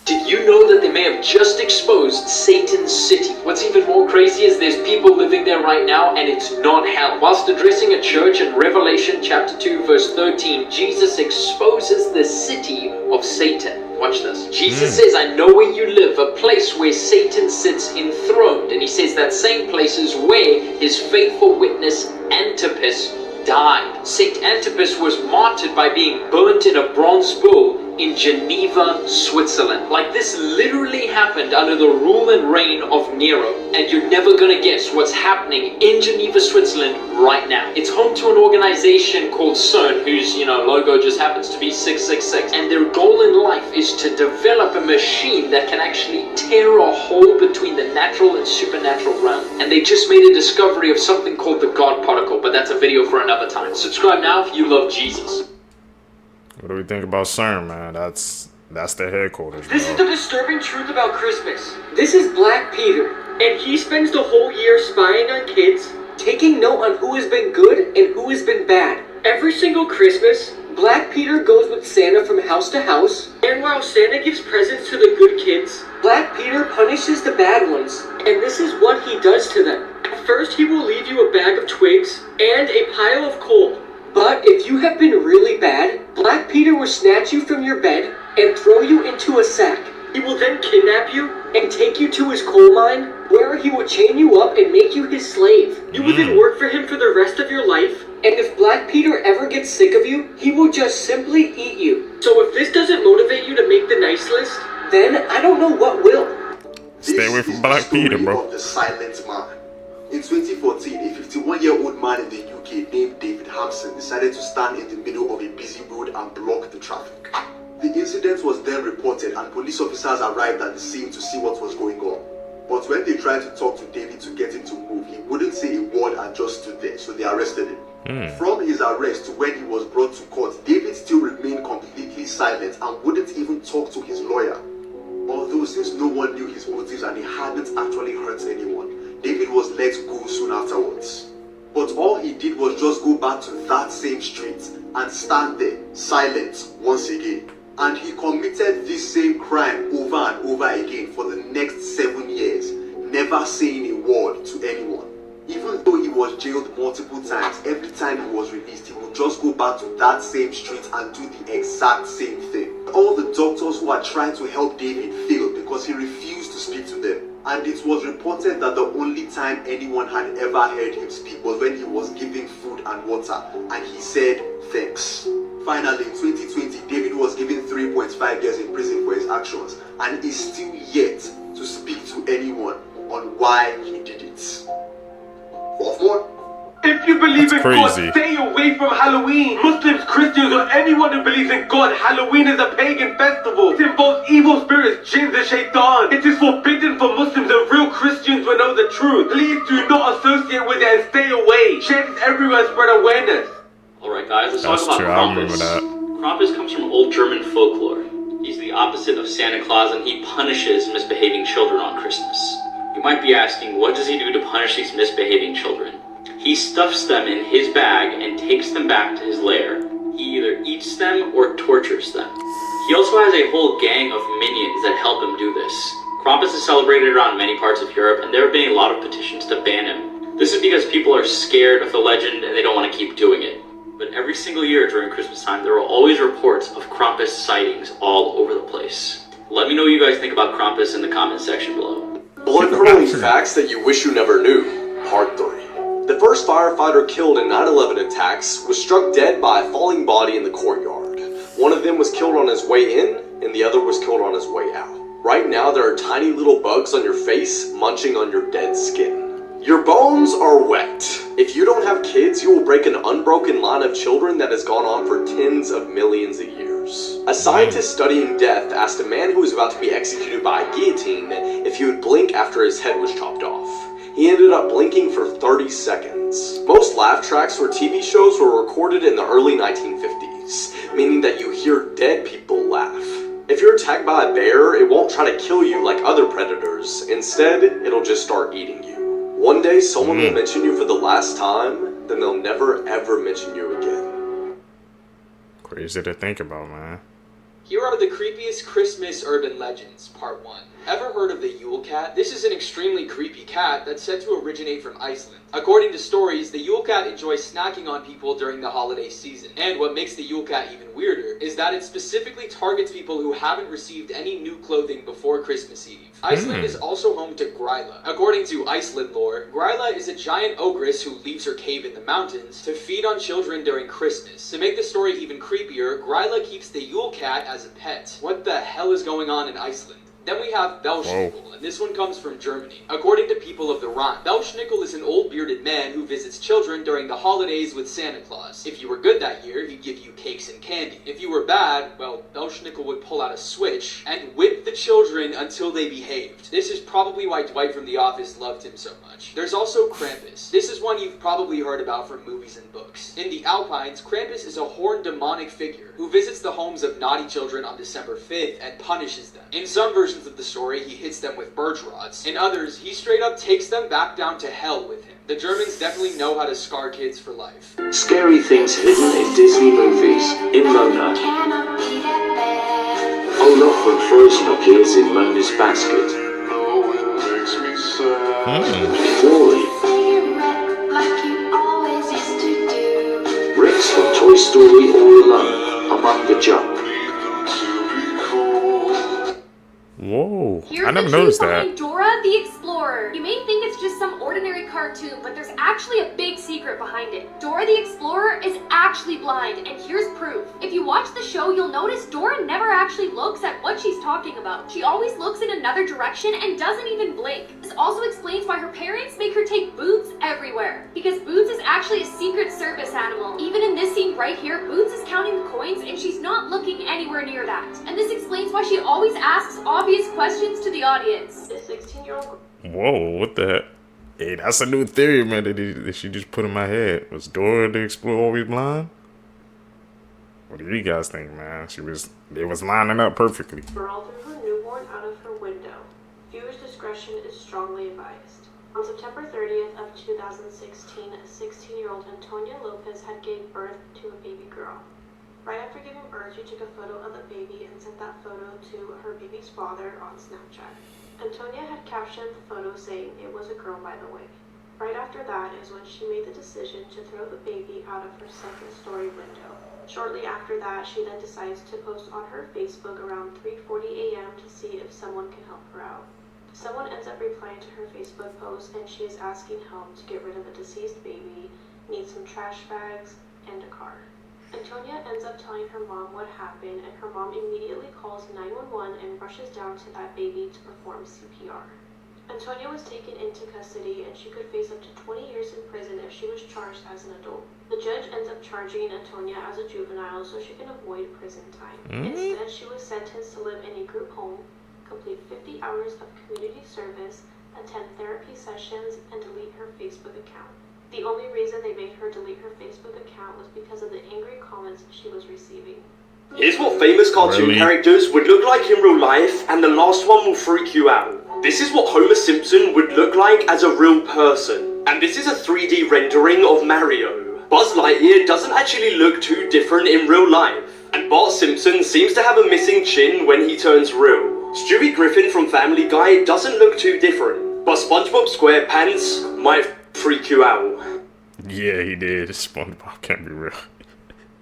Did you know that they may have just exposed Satan's city? What's even more crazy is there's people living there right now and it's not hell. Whilst addressing a church in Revelation chapter 2 verse 13, Jesus exposes the city of Satan. Watch this. Jesus says, "I know where you live, a place where Satan sits enthroned." And he says that same place is where his faithful witness Antipas died. Saint Antipas was martyred by being burnt in a bronze bull in Geneva, Switzerland. Like, this literally happened under the rule and reign of Nero. And you're never gonna guess what's happening in Geneva, Switzerland right now. It's home to an organization called CERN, whose, logo just happens to be 666. And their goal in life is to develop a machine that can actually tear a hole between the natural and supernatural realm. And they just made a discovery of something called the God particle, but that's a video for another time. Subscribe now if you love Jesus. What do we think about CERN, man? That's their headquarters, This bro. is the disturbing truth about Christmas. This is Black Peter. and he spends the whole year spying on kids, taking note on who has been good and who has been bad. Every single Christmas, Black Peter goes with Santa from house to house, and while Santa gives presents to the good kids, Black Peter punishes the bad ones, and this is what he does to them. First, he will leave you a bag of twigs and a pile of coal. But if you have been really bad, Black Peter will snatch you from your bed and throw you into a sack. He will then kidnap you and take you to his coal mine, where he will chain you up and make you his slave. You will then work for him for the rest of your life, and if Black Peter ever gets sick of you, he will just simply eat you. So if this doesn't motivate you to make the nice list, then I don't know what will. Stay away from Black Peter, bro. Of the silent man. In 2014, a 51-year-old man in the UK named David Hampson decided to stand in the middle of a busy road and block the traffic. The incident was then reported and police officers arrived at the scene to see what was going on. But when they tried to talk to David to get him to move, he wouldn't say a word and just stood there, so they arrested him. From his arrest to when he was brought to court, David still remained completely silent and wouldn't even talk to his lawyer. Although since no one knew his motives and he hadn't actually hurt anyone, David was let go soon afterwards. But all he did was just go back to that same street and stand there, silent, once again. And he committed this same crime over and over again for the next 7 years, never saying a word to anyone. Even though he was jailed multiple times, every time he was released, he would just go back to that same street and do the exact same thing. All the doctors who had tried to help David failed because he refused to speak to them. And it was reported that the only time anyone had ever heard him speak was when he was giving food and water, and he said thanks. Finally, in 2020, David was given 3.5 years in prison for his actions, and is still yet to speak to anyone on why he did it. Fourth one. If you believe in God, stay away from Halloween. Muslims, Christians, or anyone who believes in God, Halloween is a pagan festival. It involves evil spirits, jinns, and shaitan. It is forbidden for Muslims and real Christians to know the truth. Please do not associate with it and stay away. Share this everywhere and spread awareness. Alright guys, let's talk about Krampus. Krampus comes from old German folklore. He's the opposite of Santa Claus and he punishes misbehaving children on Christmas. You might be asking, what does he do to punish these misbehaving children? He stuffs them in his bag and takes them back to his lair. He either eats them or tortures them. He also has a whole gang of minions that help him do this. Krampus is celebrated around many parts of Europe and there have been a lot of petitions to ban him. This is because people are scared of the legend and they don't want to keep doing it. But every single year during Christmas time, there are always reports of Krampus sightings all over the place. Let me know what you guys think about Krampus in the comment section below. Blood-curdling facts that you wish you never knew. Part 3. The first firefighter killed in 9/11 attacks was struck dead by a falling body in the courtyard. One of them was killed on his way in, and the other was killed on his way out. Right now, there are tiny little bugs on your face munching on your dead skin. Your bones are wet. If you don't have kids, you will break an unbroken line of children that has gone on for tens of millions of years. A scientist studying death asked a man who was about to be executed by a guillotine if he would blink after his head was chopped off. He ended up blinking for 30 seconds. Most laugh tracks for TV shows were recorded in the early 1950s, meaning that you hear dead people laugh. If you're attacked by a bear, it won't try to kill you like other predators. Instead, it'll just start eating you. One day, someone will mention you for the last time, then they'll never ever mention you again. Crazy to think about, man. Here are the creepiest Christmas urban legends, part 1. Ever heard of the Yule Cat? This is an extremely creepy cat that's said to originate from Iceland. According to stories, the Yule Cat enjoys snacking on people during the holiday season. And what makes the Yule Cat even weirder is that it specifically targets people who haven't received any new clothing before Christmas Eve. Iceland is also home to Gryla. According to Iceland lore, Gryla is a giant ogress who leaves her cave in the mountains to feed on children during Christmas. To make the story even creepier, Gryla keeps the Yule Cat as a pet. What the hell is going on in Iceland? Then we have Belschnickel, and this one comes from Germany. According to people of the Rhine, Belschnickel is an old bearded man who visits children during the holidays with Santa Claus. If you were good that year, he'd give you cakes and candy. If you were bad, well, Belschnickel would pull out a switch and whip the children until they behaved. This is probably why Dwight from The Office loved him so much. There's also Krampus. This is one you've probably heard about from movies and books. In the Alpines, Krampus is a horned demonic figure who visits the homes of naughty children on December 5th and punishes them. In some versions versions of the story, he hits them with birch rods. In others, he straight up takes them back down to hell with him. The Germans definitely know how to scar kids for life. Scary things hidden in Disney movies. In Mona, Olaf from Frozen appears in Mona's basket. Wally, Rex from Toy Story All Alone, among the junk. Whoa, Here's I never the noticed truth that. behind Dora the Explorer. You may think it's just some ordinary cartoon, but there's actually a big secret behind it. Dora the Explorer is actually blind, and here's proof. If you watch the show, you'll notice Dora never actually looks at what she's talking about. She always looks in another direction and doesn't even blink. This also explains why her parents make her take Boots everywhere, because Boots is actually a secret service animal. Even in this scene right here, Boots is counting the coins and she's not looking anywhere near that. And this explains why she always asks obvious questions to the audience. The 16-year-old. Whoa, what the heck? Hey, that's a new theory, man, that she just put in my head. Was Dora the Explorer always blind? What do you guys think, man? They was lining up perfectly. Girl threw her newborn out of her window. Viewers' discretion is strongly advised. On September 30th of 2016, a 16-year-old Antonia Lopez had gave birth to a baby girl. Right after giving birth, she took a photo of the baby and sent that photo to her baby's father on Snapchat. Antonia had captioned the photo saying it was a girl, by the way. Right after that is when she made the decision to throw the baby out of her second-story window. Shortly after that, she then decides to post on her Facebook around 3:40 a.m. to see if someone can help her out. Someone ends up replying to her Facebook post, and she is asking help to get rid of a deceased baby, needs some trash bags, and a car. Antonia ends up telling her mom what happened, and her mom immediately calls 911 and rushes down to that baby to perform CPR. Antonia was taken into custody, and she could face up to 20 years in prison if she was charged as an adult. The judge ends up charging Antonia as a juvenile so she can avoid prison time. Instead, she was sentenced to live in a group home, complete 50 hours of community service, attend therapy sessions, and delete her Facebook account. The only reason they made her delete her Facebook account was because of the angry comments she was receiving. Here's what famous cartoon characters would look like in real life, and the last one will freak you out. This is what Homer Simpson would look like as a real person. And this is a 3D rendering of Mario. Buzz Lightyear doesn't actually look too different in real life. And Bart Simpson seems to have a missing chin when he turns real. Stewie Griffin from Family Guy doesn't look too different. But SpongeBob SquarePants might freak you out. Yeah, he did. SpongeBob can't be real.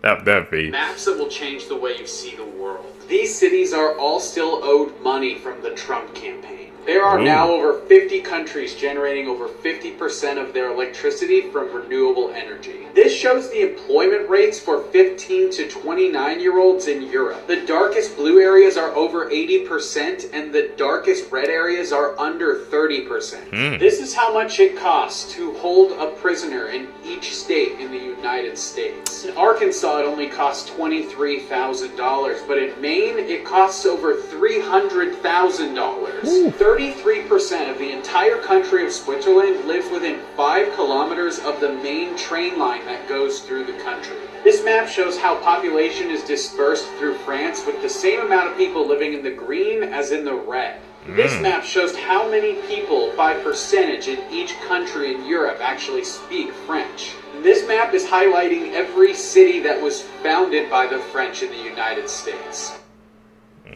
that face. Maps that will change the way you see the world. These cities are all still owed money from the Trump campaign. There are now over 50 countries generating over 50% of their electricity from renewable energy. This shows the employment rates for 15 to 29-year-olds in Europe. The darkest blue areas are over 80%, and the darkest red areas are under 30%. This is how much it costs to hold a prisoner in each state in the United States. In Arkansas, it only costs $23,000, but in Maine, it costs over $300,000. 33% of the entire country of Switzerland live within 5 kilometers of the main train line that goes through the country. This map shows how population is dispersed through France, with the same amount of people living in the green as in the red. This map shows how many people by percentage in each country in Europe actually speak French. This map is highlighting every city that was founded by the French in the United States.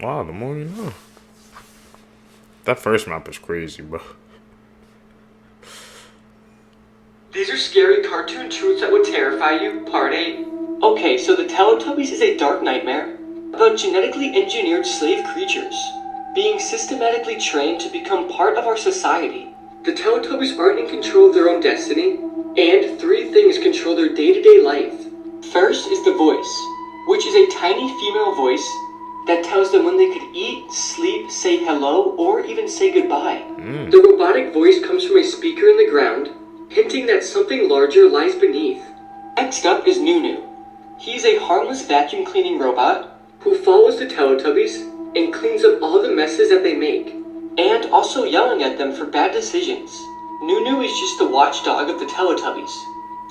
Wow, the more you know. That first map is crazy, bro. These are scary cartoon truths that would terrify you, part 8. Okay, so the Teletubbies is a dark nightmare about genetically engineered slave creatures being systematically trained to become part of our society. The Teletubbies aren't in control of their own destiny, and 3 things control their day-to-day life. First is the voice, which is a tiny female voice that tells them when they could eat, sleep, say hello, or even say goodbye. The robotic voice comes from a speaker in the ground, hinting that something larger lies beneath. Next up is Nunu. He's a harmless vacuum cleaning robot who follows the Teletubbies and cleans up all the messes that they make, and also yelling at them for bad decisions. Nunu is just the watchdog of the Teletubbies.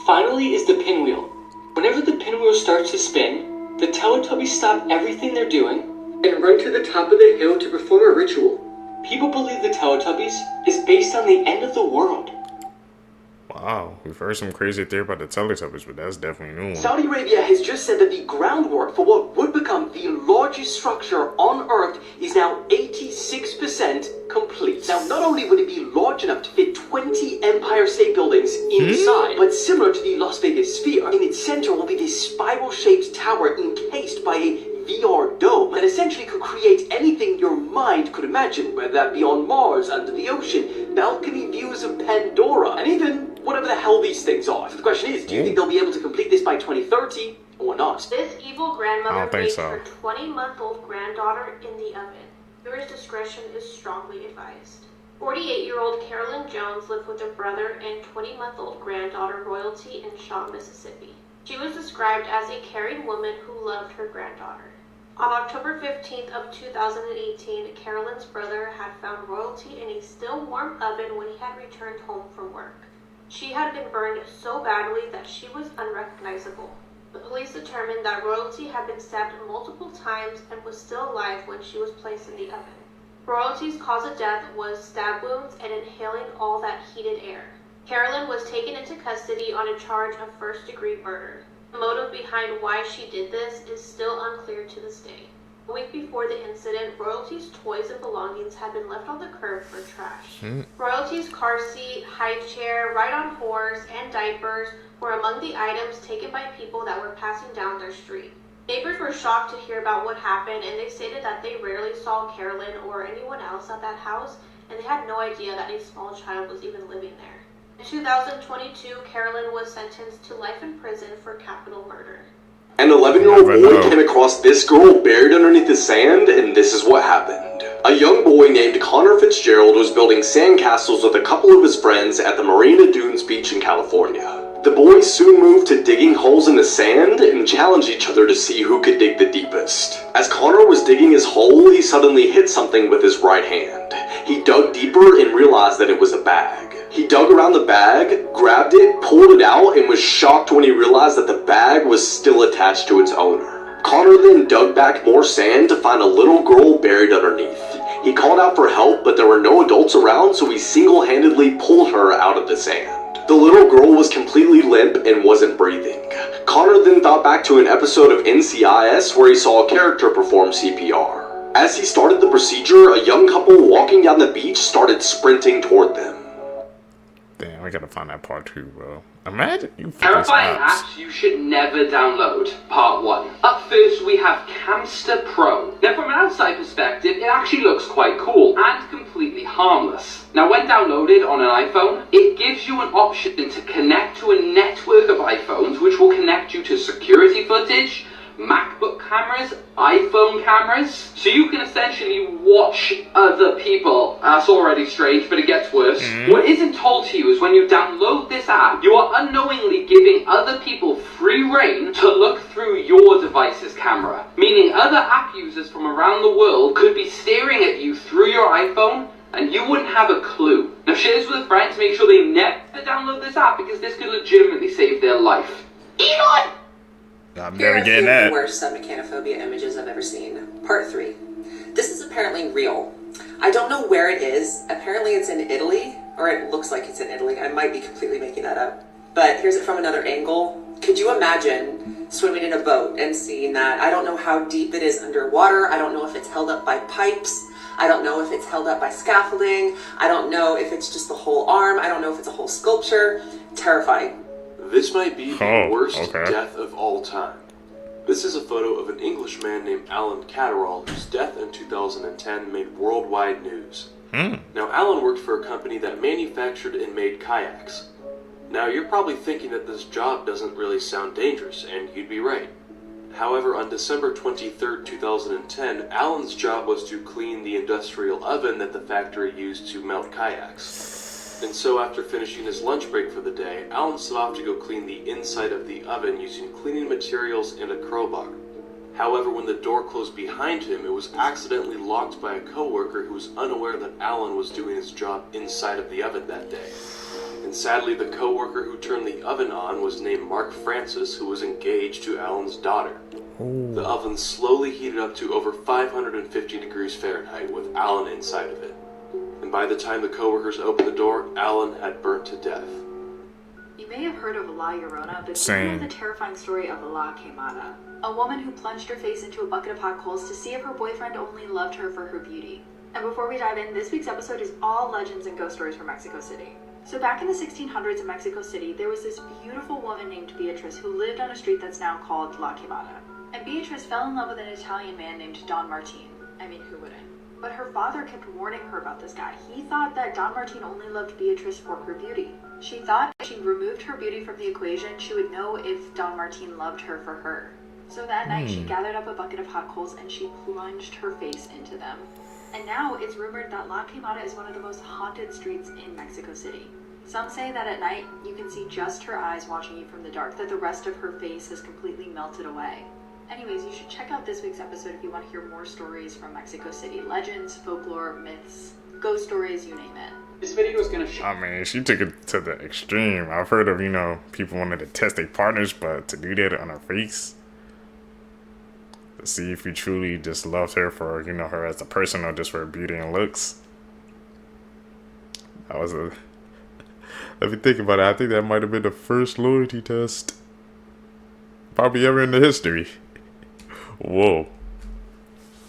Finally is the pinwheel. Whenever the pinwheel starts to spin, the Teletubbies stop everything they're doing and run to the top of the hill to perform a ritual. People believe the Teletubbies is based on the end of the world. Wow, we've heard some crazy theory about the Teletubbies, but that's definitely a new one. Saudi Arabia has just said that the groundwork for what would become the largest structure on Earth is now 86% complete. Now, not only would it be large enough to fit 20 Empire State Buildings inside, but similar to the Las Vegas Sphere, in its center will be this spiral-shaped tower encased by a VR dome that essentially could create anything your mind could imagine, whether that be on Mars, under the ocean, balcony views of Pandora, and even whatever the hell these things are. So the question is, do you think they'll be able to complete this by 2030 or not? This evil grandmother think baked so. her 20-month-old granddaughter in the oven. Viewer's discretion is strongly advised. 48-year-old Carolyn Jones lived with her brother and 20-month-old granddaughter Royalty in Shaw, Mississippi. She was described as a caring woman who loved her granddaughter. On October 15th of 2018, Carolyn's brother had found Royalty in a still warm oven when he had returned home from work. She had been burned so badly that she was unrecognizable. The police determined that Royalty had been stabbed multiple times and was still alive when she was placed in the oven. Royalty's cause of death was stab wounds and inhaling all that heated air. Carolyn was taken into custody on a charge of first-degree murder. The motive behind why she did this is still unclear to this day. A week before the incident, Royalty's toys and belongings had been left on the curb for trash. Royalty's car seat, high chair, ride-on horse, and diapers were among the items taken by people that were passing down their street. Neighbors were shocked to hear about what happened, and they stated that they rarely saw Carolyn or anyone else at that house, and they had no idea that a small child was even living there. In 2022, Carolyn was sentenced to life in prison for capital murder. An 11-year-old boy came across this girl buried underneath the sand, and this is what happened. A young boy named Connor Fitzgerald was building sandcastles with a couple of his friends at the Marina Dunes beach in California. The boys soon moved to digging holes in the sand and challenged each other to see who could dig the deepest. As Connor was digging his hole, he suddenly hit something with his right hand. He dug deeper and realized that it was a bag. He dug around the bag, grabbed it, pulled it out, and was shocked when he realized that the bag was still attached to its owner. Connor then dug back more sand to find a little girl buried underneath. He called out for help, but there were no adults around, so he single-handedly pulled her out of the sand. The little girl was completely limp and wasn't breathing. Connor then thought back to an episode of NCIS where he saw a character perform CPR. As he started the procedure, a young couple walking down the beach started sprinting toward them. Damn, I gotta find that part too, bro. Imagine you Terrifying apps you should never download. Part 1. Up first we have Camster Pro. Now from an outside perspective, it actually looks quite cool and completely harmless. Now when downloaded on an iPhone, it gives you an option to connect to a network of iPhones which will connect you to security footage, MacBook cameras, iPhone cameras, so you can essentially watch other people. That's already strange, but it gets worse. What isn't told to you is when you download this app, you are unknowingly giving other people free reign to look through your device's camera, meaning other app users from around the world could be staring at you through your iPhone and you wouldn't have a clue. Now share this with friends, make sure they never download this app because this could legitimately save their life. Elon! I'm Here never are getting the that. worst submechanophobia images I've ever seen. Part 3. This is apparently real. I don't know where it is. Apparently it's in Italy, or it looks like it's in Italy. I might be completely making that up. But here's it from another angle. Could you imagine swimming in a boat and seeing that? I don't know how deep it is underwater. I don't know if it's held up by pipes. I don't know if it's held up by scaffolding. I don't know if it's just the whole arm. I don't know if it's a whole sculpture. Terrifying. This might be the worst death of all time. This is a photo of an Englishman named Alan Catterall, whose death in 2010 made worldwide news. Now, Alan worked for a company that manufactured and made kayaks. Now, you're probably thinking that this job doesn't really sound dangerous, and you'd be right. However, on December 23rd, 2010, Alan's job was to clean the industrial oven that the factory used to melt kayaks. And so after finishing his lunch break for the day, Alan set off to go clean the inside of the oven using cleaning materials and a crowbar. However, when the door closed behind him, it was accidentally locked by a coworker who was unaware that Alan was doing his job inside of the oven that day. And sadly, the coworker who turned the oven on was named Mark Francis, who was engaged to Alan's daughter. The oven slowly heated up to over 550 degrees Fahrenheit with Alan inside of it. And by the time the coworkers opened the door, Alan had burnt to death. You may have heard of La Llorona, but Same. do you know the terrifying story of La Quemada? A woman who plunged her face into a bucket of hot coals to see if her boyfriend only loved her for her beauty. And before we dive in, this week's episode is all legends and ghost stories from Mexico City. So back in the 1600s in Mexico City, there was this beautiful woman named Beatrice who lived on a street that's now called La Quemada. And Beatrice fell in love with an Italian man named Don Martin. I mean, who wouldn't? But her father kept warning her about this guy. He thought that Don Martin only loved Beatrice for her beauty. She thought if she removed her beauty from the equation, she would know if Don Martin loved her for her. So that night, she gathered up a bucket of hot coals and she plunged her face into them. And now it's rumored that La Quemada is one of the most haunted streets in Mexico City. Some say that at night, you can see just her eyes watching you from the dark, that the rest of her face has completely melted away. Anyways, you should check out this week's episode if you want to hear more stories from Mexico City. Legends, folklore, myths, ghost stories, you name it. This video is going to show... I mean, she took it to the extreme. I've heard of, you know, people wanted to test their partners, but to do that on her face, to see if you truly just loved her for, you know, her as a person or just for her beauty and looks. That was a... Let me think about it. I think that might have been the first loyalty test probably ever in the history. Whoa.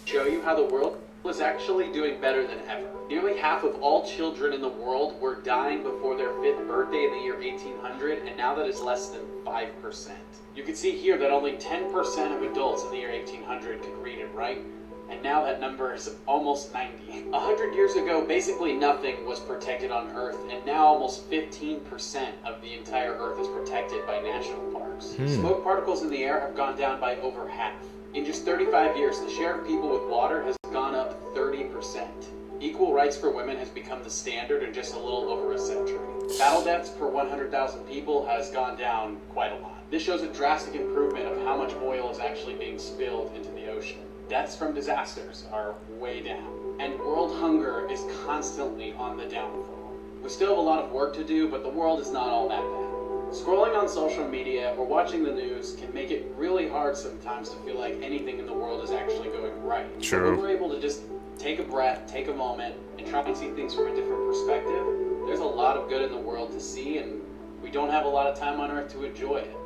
Show you how the world was actually doing better than ever. Nearly half of all children in the world were dying before their 5th birthday in the year 1800, and now that is less than 5%. You can see here that only 10% of adults in the year 1800 could read and write, and now that number is almost 90. 100 years ago, basically nothing was protected on Earth, and now almost 15% of the entire Earth is protected by national parks. Smoke particles in the air have gone down by over half. In just 35 years, the share of people with water has gone up 30%. Equal rights for women has become the standard in just a little over a century. Battle deaths per 100,000 people has gone down quite a lot. This shows a drastic improvement of how much oil is actually being spilled into the ocean. Deaths from disasters are way down. And world hunger is constantly on the downfall. We still have a lot of work to do, but the world is not all that bad. Scrolling on social media or watching the news can make it really hard sometimes to feel like anything in the world is actually going right. True. But when we're able to just take a breath, take a moment, and try and see things from a different perspective, there's a lot of good in the world to see, and we don't have a lot of time on Earth to enjoy it.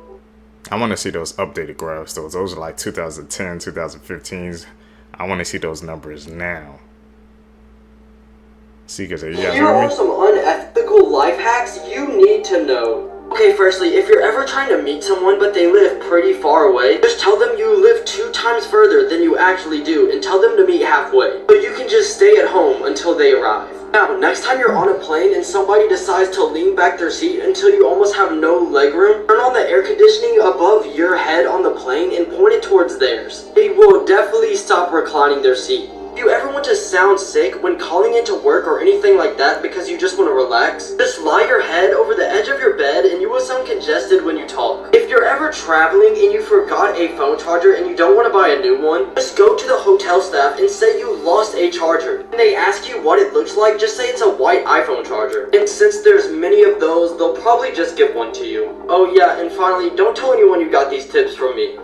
I want to see those updated graphs. Those are like 2010, 2015s. I want to see those numbers now. See, because you guys Here are some unethical life hacks you need to know. Okay, firstly, if you're ever trying to meet someone but they live pretty far away, just tell them you live 2 times further than you actually do and tell them to meet halfway. So you can just stay at home until they arrive. Now, next time you're on a plane and somebody decides to lean back their seat until you almost have no legroom, turn on the air conditioning above your head on the plane and point it towards theirs. It will definitely stop reclining their seat. If you ever want to sound sick when calling into work or anything like that because you just want to relax, just lie your head over the edge of your bed and you will sound congested when you talk. If you're ever traveling and you forgot a phone charger and you don't want to buy a new one, just go to the hotel staff and say you lost a charger. When they ask you what it looks like, just say it's a white iPhone charger. And since there's many of those, they'll probably just give one to you. Oh yeah, and finally, don't tell anyone you got these tips from me.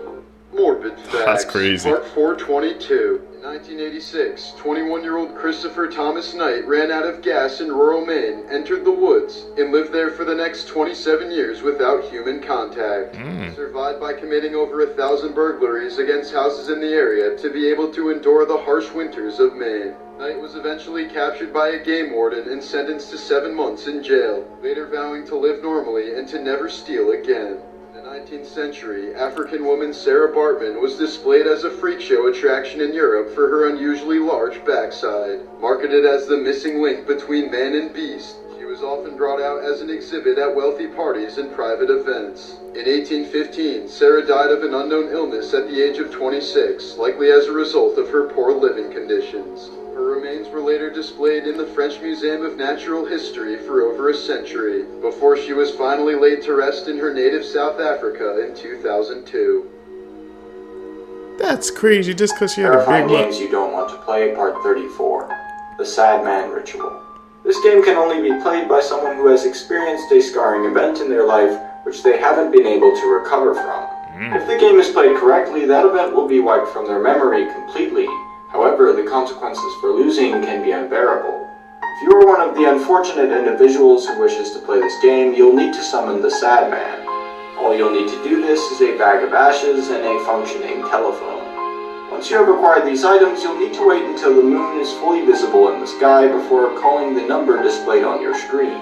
Morbid facts. That's crazy. Part 422. In 1986, 21-year-old Christopher Thomas Knight ran out of gas in rural Maine, entered the woods, and lived there for the next 27 years without human contact. He survived by committing over 1,000 burglaries against houses in the area to be able to endure the harsh winters of Maine. Knight was eventually captured by a game warden and sentenced to 7 months in jail, later vowing to live normally and to never steal again. In the 19th century, African woman Sarah Bartman was displayed as a freak show attraction in Europe for her unusually large backside. Marketed as the missing link between man and beast, she was often brought out as an exhibit at wealthy parties and private events. In 1815, Sarah died of an unknown illness at the age of 26, likely as a result of her poor living conditions. Her remains were later displayed in the French Museum of Natural History for over a century, before she was finally laid to rest in her native South Africa in 2002. That's crazy, just because she had a Terrifying big games you don't want to play, part 34. The Sad Man Ritual. This game can only be played by someone who has experienced a scarring event in their life which they haven't been able to recover from. If the game is played correctly, that event will be wiped from their memory completely. However, the consequences for losing can be unbearable. If you are one of the unfortunate individuals who wishes to play this game, you'll need to summon the Sad Man. All you'll need to do this is a bag of ashes and a functioning telephone. Once you have acquired these items, you'll need to wait until the moon is fully visible in the sky before calling the number displayed on your screen.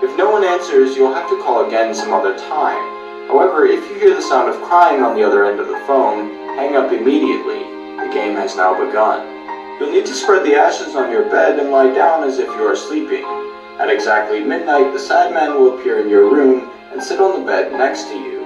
If no one answers, you'll have to call again some other time. However, if you hear the sound of crying on the other end of the phone, hang up immediately. The game has now begun. You'll need to spread the ashes on your bed and lie down as if you are sleeping. At exactly midnight, the Sad Man will appear in your room and sit on the bed next to you.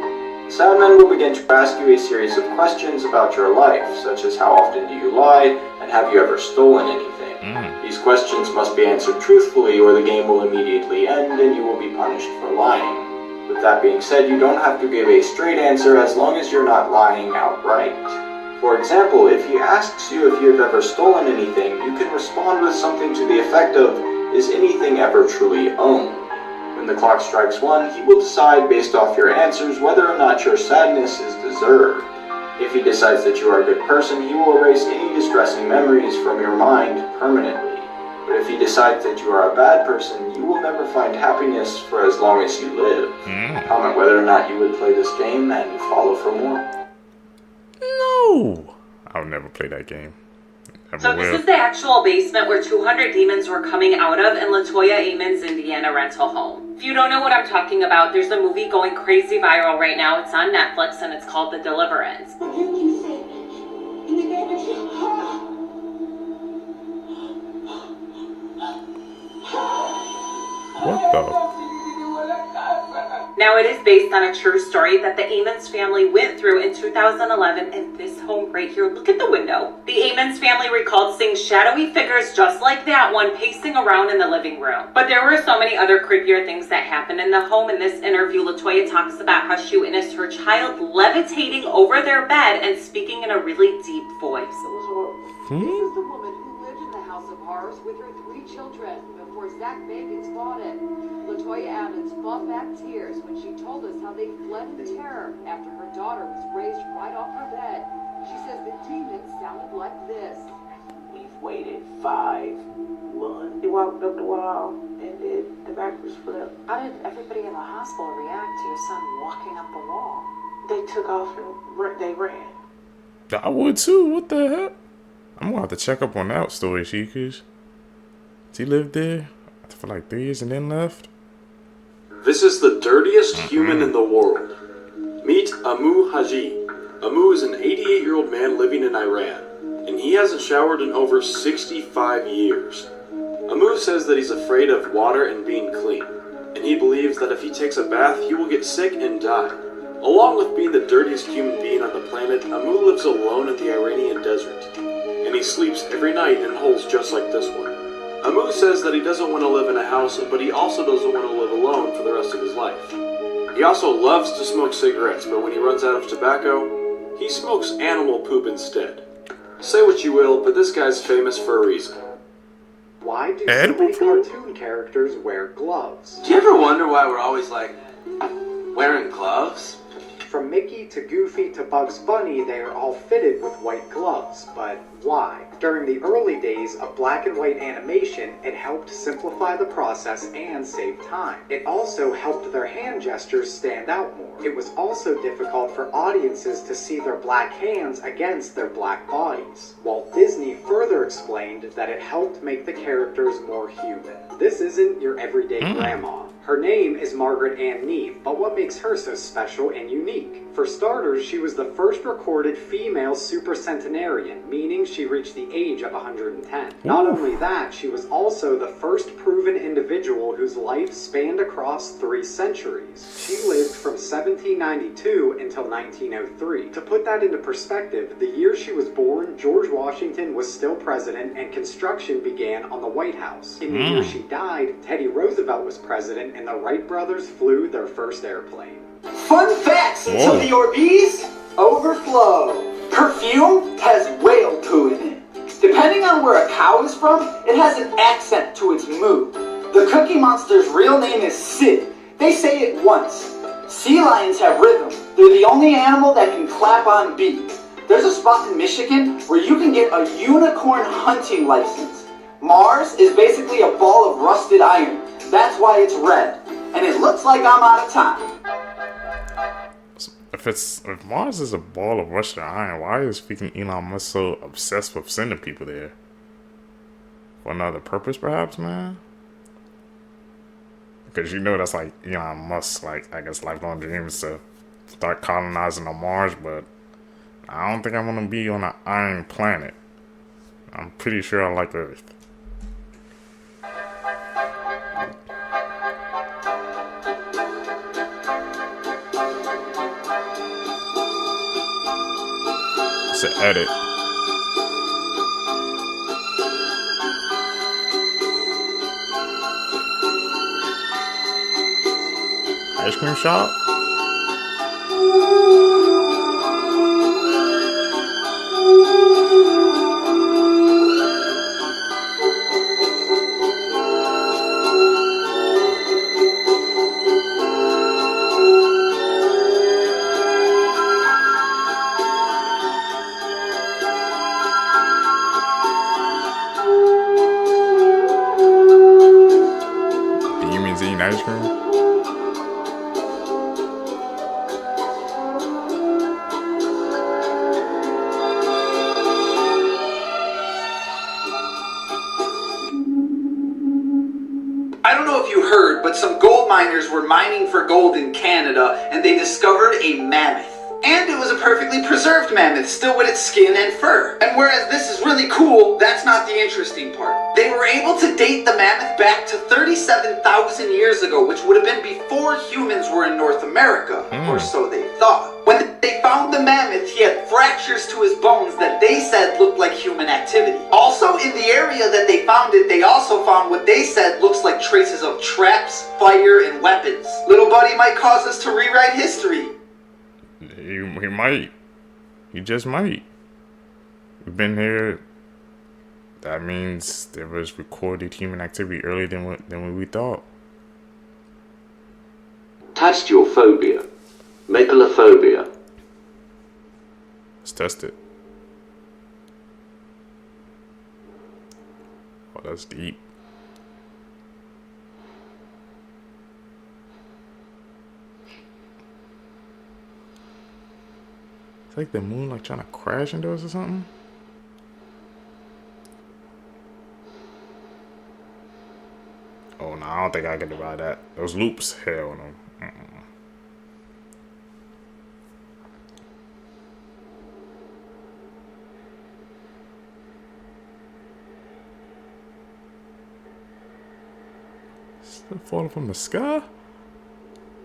The Sad Man will begin to ask you a series of questions about your life, such as how often do you lie, and have you ever stolen anything. These questions must be answered truthfully or the game will immediately end and you will be punished for lying. With that being said, you don't have to give a straight answer as long as you're not lying outright. For example, if he asks you if you have ever stolen anything, you can respond with something to the effect of, "Is anything ever truly owned?" When the clock strikes 1, he will decide based off your answers whether or not your sadness is deserved. If he decides that you are a good person, he will erase any distressing memories from your mind permanently. But if he decides that you are a bad person, you will never find happiness for as long as you live. Comment whether or not you would play this game and follow for more. No! I'll never play that game. So this is the actual basement where 200 demons were coming out of in LaToya Amon's Indiana rental home. If you don't know what I'm talking about, there's a movie going crazy viral right now. It's on Netflix and it's called The Deliverance. What the? Now it is based on a true story that the Amons family went through in 2011 in this home right here. Look at the window. The Amons family recalled seeing shadowy figures just like that one pacing around in the living room. But there were so many other creepier things that happened in the home. In this interview, LaToya talks about how she witnessed her child levitating over their bed and speaking in a really deep voice. This is the woman who lived in the house of horrors with her 3 children before Zach Bagans bought it. LaToya Ammons fought back tears when she told us how they fled in terror after her daughter was raised right off her bed. She says the demons sounded like this. We've waited 5, 1. He walked up the wall and did the backwards flip. How did everybody in the hospital react to your son walking up the wall? They took off and they ran. I would too. What the heck? I'm gonna have to check up on that story, Sheikers. He lived there for like 3 years and then left. This is the dirtiest human in the world. Meet Amu Haji. Amu is an 88-year-old man living in Iran, and he hasn't showered in over 65 years. Amu says that he's afraid of water and being clean, and he believes that if he takes a bath, he will get sick and die. Along with being the dirtiest human being on the planet, Amu lives alone in the Iranian desert, and he sleeps every night in holes just like this one. Amu says that he doesn't want to live in a house, but he also doesn't want to live alone for the rest of his life. He also loves to smoke cigarettes, but when he runs out of tobacco, he smokes animal poop instead. Say what you will, but this guy's famous for a reason. Why do so many cartoon characters wear gloves? Do you ever wonder why we're always like, wearing gloves? From Mickey to Goofy to Bugs Bunny, they are all fitted with white gloves, but why? During the early days of black and white animation, it helped simplify the process and save time. It also helped their hand gestures stand out more. It was also difficult for audiences to see their black hands against their black bodies. Walt Disney further explained that it helped make the characters more human. This isn't your everyday grandma. Her name is Margaret Ann Neave, but what makes her so special and unique? For starters, she was the first recorded female supercentenarian, meaning she reached the age of 110. Not only that, she was also the first proven individual whose life spanned across 3 centuries. She lived from 1792 until 1903. To put that into perspective, the year she was born, George Washington was still president and construction began on the White House. In the year she died, Teddy Roosevelt was president and the Wright brothers flew their first airplane. Fun facts until the Orbeez overflow. Perfume has whale poo in it. Depending on where a cow is from, it has an accent to its moo. The Cookie Monster's real name is Sid. They say it once. Sea lions have rhythm. They're the only animal that can clap on beat. There's a spot in Michigan where you can get a unicorn hunting license. Mars is basically a ball of rusted iron. That's why it's red. And it looks like I'm out of time. If Mars is a ball of rusted iron, why is freaking Elon Musk so obsessed with sending people there? For another purpose, perhaps, man? Because you know that's like Elon Musk's, like, I guess, lifelong dream is to start colonizing on Mars, but I don't think I want to be on an iron planet. I'm pretty sure I like Earth. It's an edit. Ice cream shop? Demons eating ice cream? I don't know if you heard, but some gold miners were mining for gold in Canada, and they discovered a mammoth. And it was a perfectly preserved mammoth, still with its skin and fur. And whereas this is really cool, that's not the interesting part. They were able to date the mammoth back to 37,000 years ago, which would have been before humans were in North America, or so they thought. When they found the mammoth, he had fractures to his bones that they said looked like human activity. Also, in the area that they found it, they also found what they said looks like traces of traps, fire, and weapons. Little buddy might cause us to rewrite history. He might. He just might. We've been here. That means there was recorded human activity earlier than what we thought. Tasteophobia. Megalophobia. Let's test it. Oh, that's deep. It's like the moon like trying to crash into us or something. Oh no, I don't think I can divide that. Those loops, hell no. Still falling from the sky?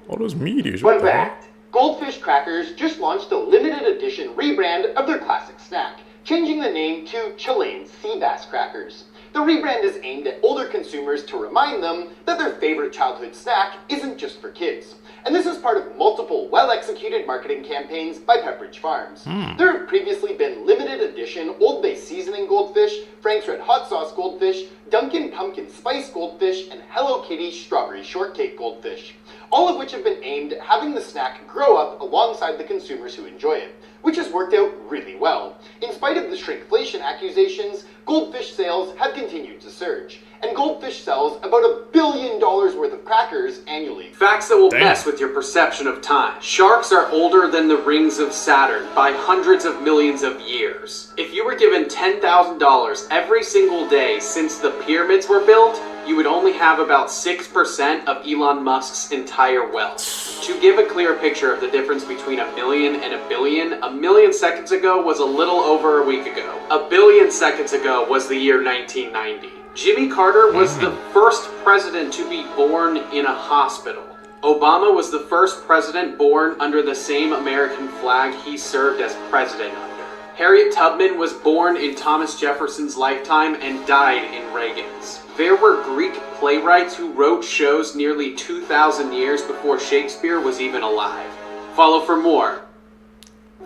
All those meteors. Fun fact, Goldfish Crackers just launched a limited edition rebrand of their classic snack, changing the name to Chilean Sea Bass Crackers. The rebrand is aimed at older consumers to remind them that their favorite childhood snack isn't just for kids. And this is part of multiple well-executed marketing campaigns by Pepperidge Farms. There have previously been limited edition Old Bay Seasoning Goldfish, Frank's Red Hot Sauce Goldfish, Dunkin' Pumpkin Spice Goldfish, and Hello Kitty Strawberry Shortcake Goldfish. All of which have been aimed at having the snack grow up alongside the consumers who enjoy it, which has worked out really well. In spite of the shrinkflation accusations, goldfish sales have continued to surge, and Goldfish sells about $1 billion worth of crackers annually. Facts that will mess with your perception of time. Sharks are older than the rings of Saturn by hundreds of millions of years. If you were given $10,000 every single day since the pyramids were built, you would only have about 6% of Elon Musk's entire wealth. To give a clear picture of the difference between a million and a billion, a million seconds ago was a little over a week ago. A billion seconds ago was the year 1990. Jimmy Carter was the first president to be born in a hospital. Obama was the first president born under the same American flag he served as president under. Harriet Tubman was born in Thomas Jefferson's lifetime and died in Reagan's. There were Greek playwrights who wrote shows nearly 2,000 years before Shakespeare was even alive. Follow for more.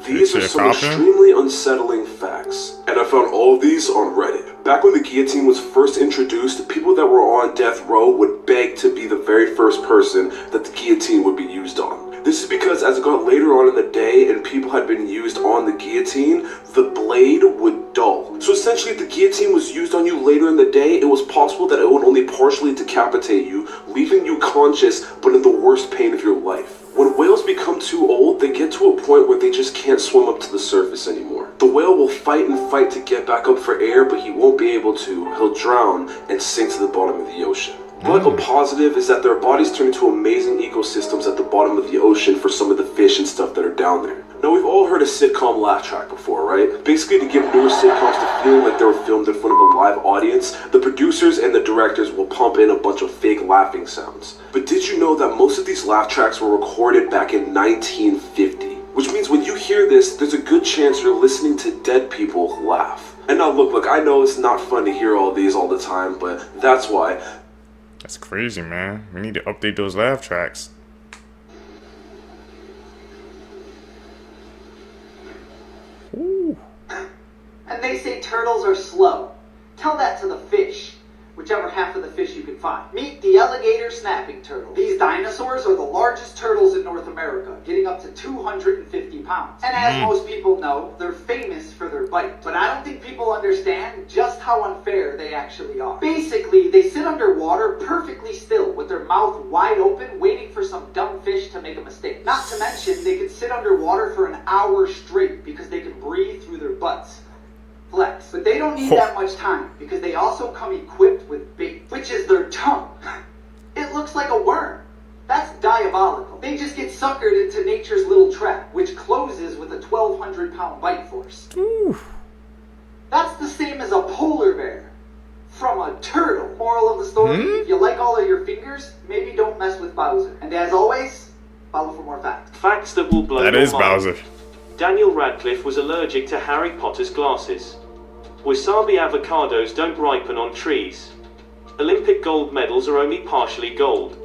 These are some extremely unsettling facts, and I found all of these on Reddit. Back when the guillotine was first introduced, people that were on death row would beg to be the very first person that the guillotine would be used on. This is because as it got later on in the day and people had been used on the guillotine, the blade would dull. So essentially, if the guillotine was used on you later in the day, it was possible that it would only partially decapitate you, leaving you conscious but in the worst pain of your life. When whales become too old, they get to a point where they just can't swim up to the surface anymore. The whale will fight and fight to get back up for air, but he won't be able to. He'll drown and sink to the bottom of the ocean. But a positive is that their bodies turn into amazing ecosystems at the bottom of the ocean for some of the fish and stuff that are down there. Now, we've all heard a sitcom laugh track before, right? Basically, to give newer sitcoms the feeling like they were filmed in front of a live audience, the producers and the directors will pump in a bunch of fake laughing sounds. But did you know that most of these laugh tracks were recorded back in 1950? Which means when you hear this, there's a good chance you're listening to dead people laugh. And now look, I know it's not fun to hear all these all the time, but that's why. That's crazy, man. We need to update those laugh tracks. Ooh. And they say turtles are slow. Tell that to the fish. Whichever half of the fish you can find. Meet the alligator snapping turtle. These dinosaurs are the largest turtles in North America, getting up to 250 pounds. And as most people know, they're famous for their bite. But I don't think people understand just how unfair they actually are. Basically, they sit underwater perfectly still with their mouth wide open, waiting for some dumb fish to make a mistake. Not to mention, they can sit underwater for an hour straight because they can breathe through their butts. Flex. But they don't need that much time because they also come equipped with bait, which is their tongue. It looks like a worm. That's diabolical. They just get suckered into nature's little trap, which closes with a 1,200-pound bite force. Ooh. That's the same as a polar bear from a turtle. Moral of the story, if you like all of your fingers, maybe don't mess with Bowser. And as always, follow for more facts. Facts that will blow your mind. That is Bowser. Daniel Radcliffe was allergic to Harry Potter's glasses. Wasabi avocados don't ripen on trees. Olympic gold medals are only partially gold.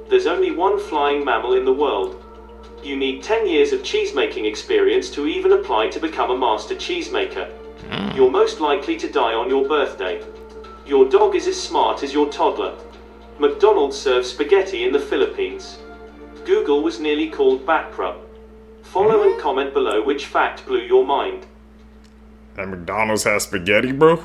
There's only one flying mammal in the world. You need 10 years of cheesemaking experience to even apply to become a master cheesemaker. You're most likely to die on your birthday. Your dog is as smart as your toddler. McDonald's serves spaghetti in the Philippines. Google was nearly called bankrupt. Follow and comment below which fact blew your mind. That McDonald's has spaghetti, bro?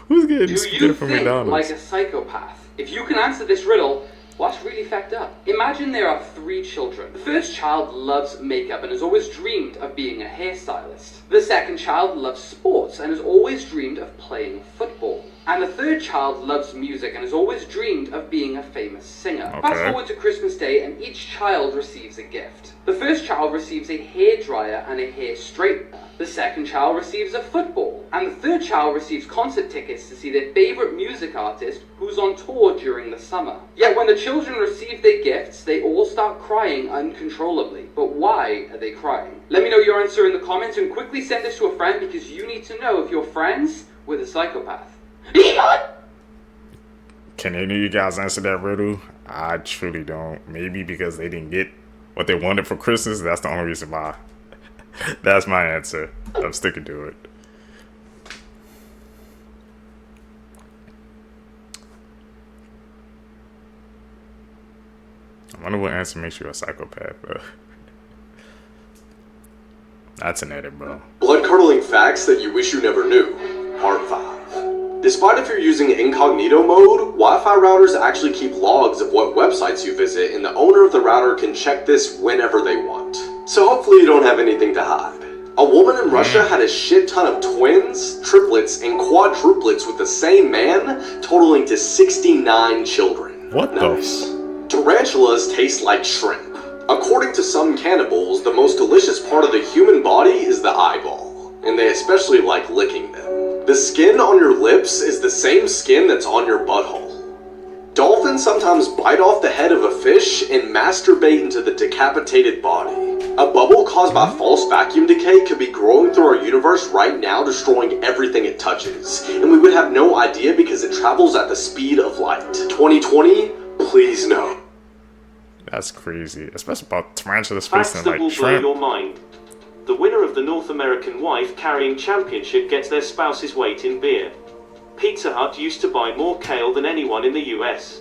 Who's getting spaghetti from McDonald's? Like a psychopath? If you can answer this riddle, what's really fucked up? Imagine there are 3 children. The first child loves makeup and has always dreamed of being a hairstylist. The second child loves sports and has always dreamed of playing football. And the third child loves music and has always dreamed of being a famous singer. Okay. Fast forward to Christmas Day and each child receives a gift. The first child receives a hairdryer and a hair straightener. The second child receives a football. And the third child receives concert tickets to see their favorite music artist who's on tour during the summer. Yet when the children receive their gifts, they all start crying uncontrollably. But why are they crying? Let me know your answer in the comments and quickly send this to a friend because you need to know if you're friends with a psychopath. Can any of you guys answer that riddle? I truly don't. Maybe because they didn't get what they wanted for Christmas. That's the only reason why. That's my answer. I'm sticking to it. I wonder what answer makes you a psychopath, bro. That's an edit, bro. Blood-curdling facts that you wish you never knew. Part 5. Despite if you're using incognito mode, Wi-Fi routers actually keep logs of what websites you visit, and the owner of the router can check this whenever they want. So hopefully you don't have anything to hide. A woman in Russia had a shit ton of twins, triplets, and quadruplets with the same man, totaling to 69 children. What the? Tarantulas taste like shrimp. According to some cannibals, the most delicious part of the human body is the eyeball, and they especially like licking them. The skin on your lips is the same skin that's on your butthole. Dolphins sometimes bite off the head of a fish and masturbate into the decapitated body. A bubble caused by false vacuum decay could be growing through our universe right now, destroying everything it touches. And we would have no idea because it travels at the speed of light. 2020, please no. That's crazy. Especially about tarantulas Facts facing that will like blow shrimp. your mind. The winner of the North American Wife Carrying Championship gets their spouse's weight in beer. Pizza Hut used to buy more kale than anyone in the US.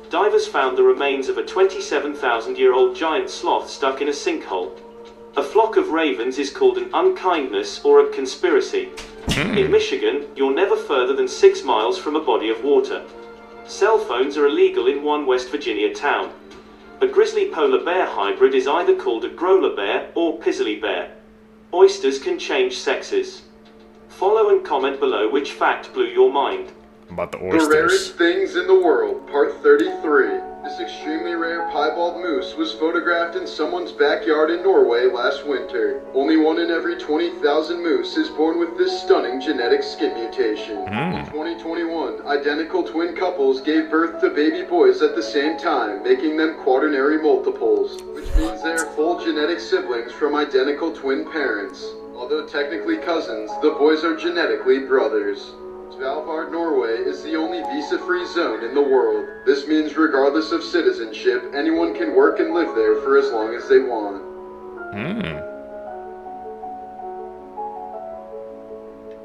divers found the remains of a 27,000-year-old giant sloth stuck in a sinkhole. A flock of ravens is called an unkindness or a conspiracy. In Michigan, you're never further than 6 miles from a body of water. Cell phones are illegal in one West Virginia town. A grizzly polar bear hybrid is either called a growler bear or pizzly bear. Oysters can change sexes. Follow and comment below which fact blew your mind. About the The oysters. rarest things in the world, part 33. This extremely rare piebald moose was photographed in someone's backyard in Norway last winter. Only 1 in every 20,000 moose is born with this stunning genetic skin mutation. In 2021, identical twin couples gave birth to baby boys at the same time, making them quaternary multiples, which means they are full genetic siblings from identical twin parents. Although technically cousins, the boys are genetically brothers. Svalbard, Norway is the only visa-free zone in the world. This means regardless of citizenship, anyone can work and live there for as long as they want.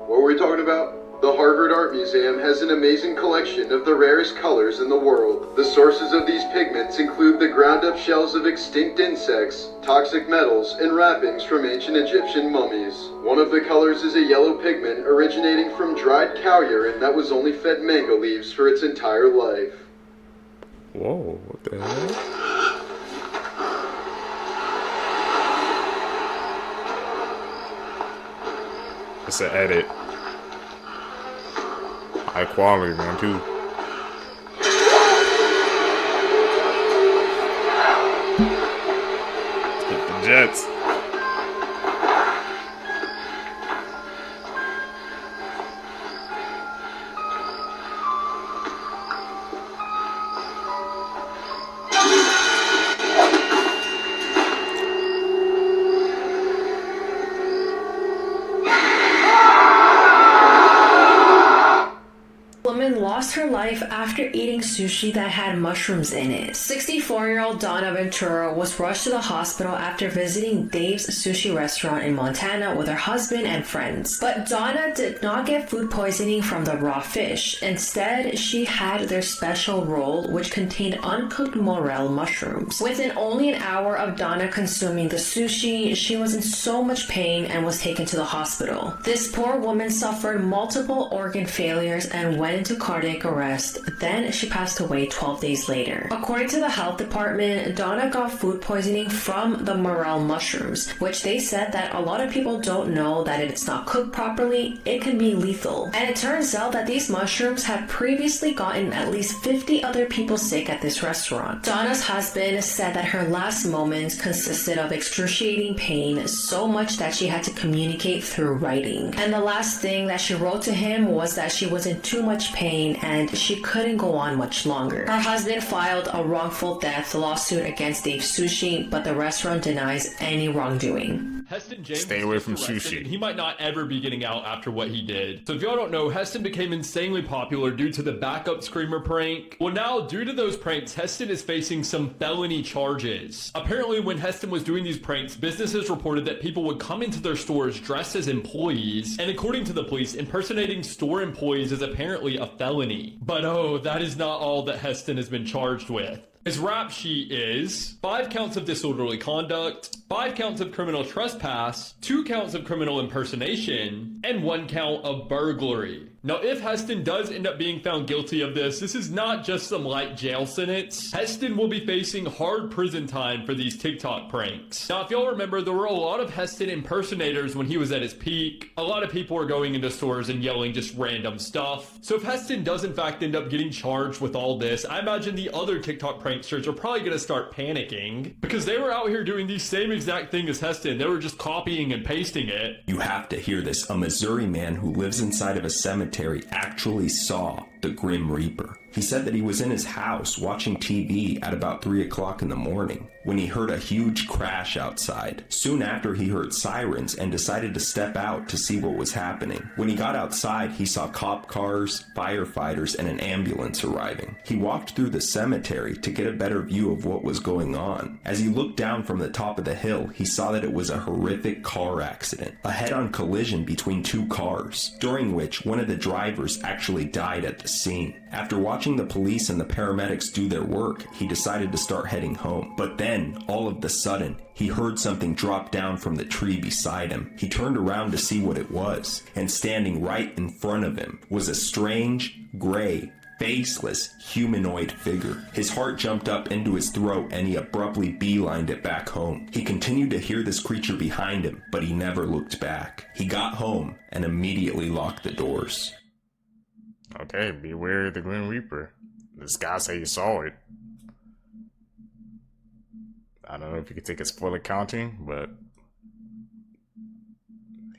What were we talking about? The Harvard Art Museum has an amazing collection of the rarest colors in the world. The sources of these pigments include the ground-up shells of extinct insects, toxic metals, and wrappings from ancient Egyptian mummies. One of the colors is a yellow pigment originating from dried cow urine that was only fed mango leaves for its entire life. Whoa, what the hell? It's an edit. High quality, man, too. Hit the Jets. Lost her life after eating sushi that had mushrooms in it. 64-year-old Donna Ventura was rushed to the hospital after visiting Dave's Sushi restaurant in Montana with her husband and friends. But Donna did not get food poisoning from the raw fish. Instead, she had their special roll, which contained uncooked morel mushrooms. Within only an hour of Donna consuming the sushi, she was in so much pain and was taken to the hospital. This poor woman suffered multiple organ failures and went into cardiac arrest. Then she passed away 12 days later. According to the health department, Donna got food poisoning from the morel mushrooms, which they said that a lot of people don't know that if it's not cooked properly, it can be lethal. And it turns out that these mushrooms had previously gotten at least 50 other people sick at this restaurant. Donna's husband said that her last moments consisted of excruciating pain, so much that she had to communicate through writing. And the last thing that she wrote to him was that she was in too much pain and she couldn't go on much longer. Her husband filed a wrongful death lawsuit against Dave Sushi, but the restaurant denies any wrongdoing. Heston James Stay away from arrested, sushi. and he might not ever be getting out after what he did. So if y'all don't know, Heston became insanely popular due to the backup screamer prank. Well, now, due to those pranks, Heston is facing some felony charges. Apparently, when Heston was doing these pranks, businesses reported that people would come into their stores dressed as employees, and according to the police, impersonating store employees is apparently a felony. But oh, that is not all that Heston has been charged with. His rap sheet is 5 counts of disorderly conduct, 5 counts of criminal trespass, 2 counts of criminal impersonation, and 1 count of burglary. Now, if Heston does end up being found guilty of this is not just some light jail sentence. Heston will be facing hard prison time for these TikTok pranks. Now, if y'all remember, there were a lot of Heston impersonators when he was at his peak. A lot of people were going into stores and yelling just random stuff. So if Heston does in fact end up getting charged with all this, I imagine the other TikTok pranksters are probably going to start panicking because they were out here doing the same exact thing as Heston. They were just copying and pasting it. You have to hear this. A Missouri man who lives inside of a cemetery actually saw the Grim Reaper. He said that he was in his house watching TV at about 3 o'clock in the morning when he heard a huge crash outside. Soon after, he heard sirens and decided to step out to see what was happening. When he got outside, he saw cop cars, firefighters, and an ambulance arriving. He walked through the cemetery to get a better view of what was going on. As he looked down from the top of the hill, he saw that it was a horrific car accident, a head-on collision between 2 cars, during which one of the drivers actually died at the scene. After watching the police and the paramedics do their work, he decided to start heading home. But then, all of a sudden, he heard something drop down from the tree beside him. He turned around to see what it was, and standing right in front of him was a strange, gray, faceless, humanoid figure. His heart jumped up into his throat and he abruptly beelined it back home. He continued to hear this creature behind him, but he never looked back. He got home and immediately locked the doors. Okay, beware of the Grim Reaper. This guy say he saw it. I don't know if you could take a spoiler counting, but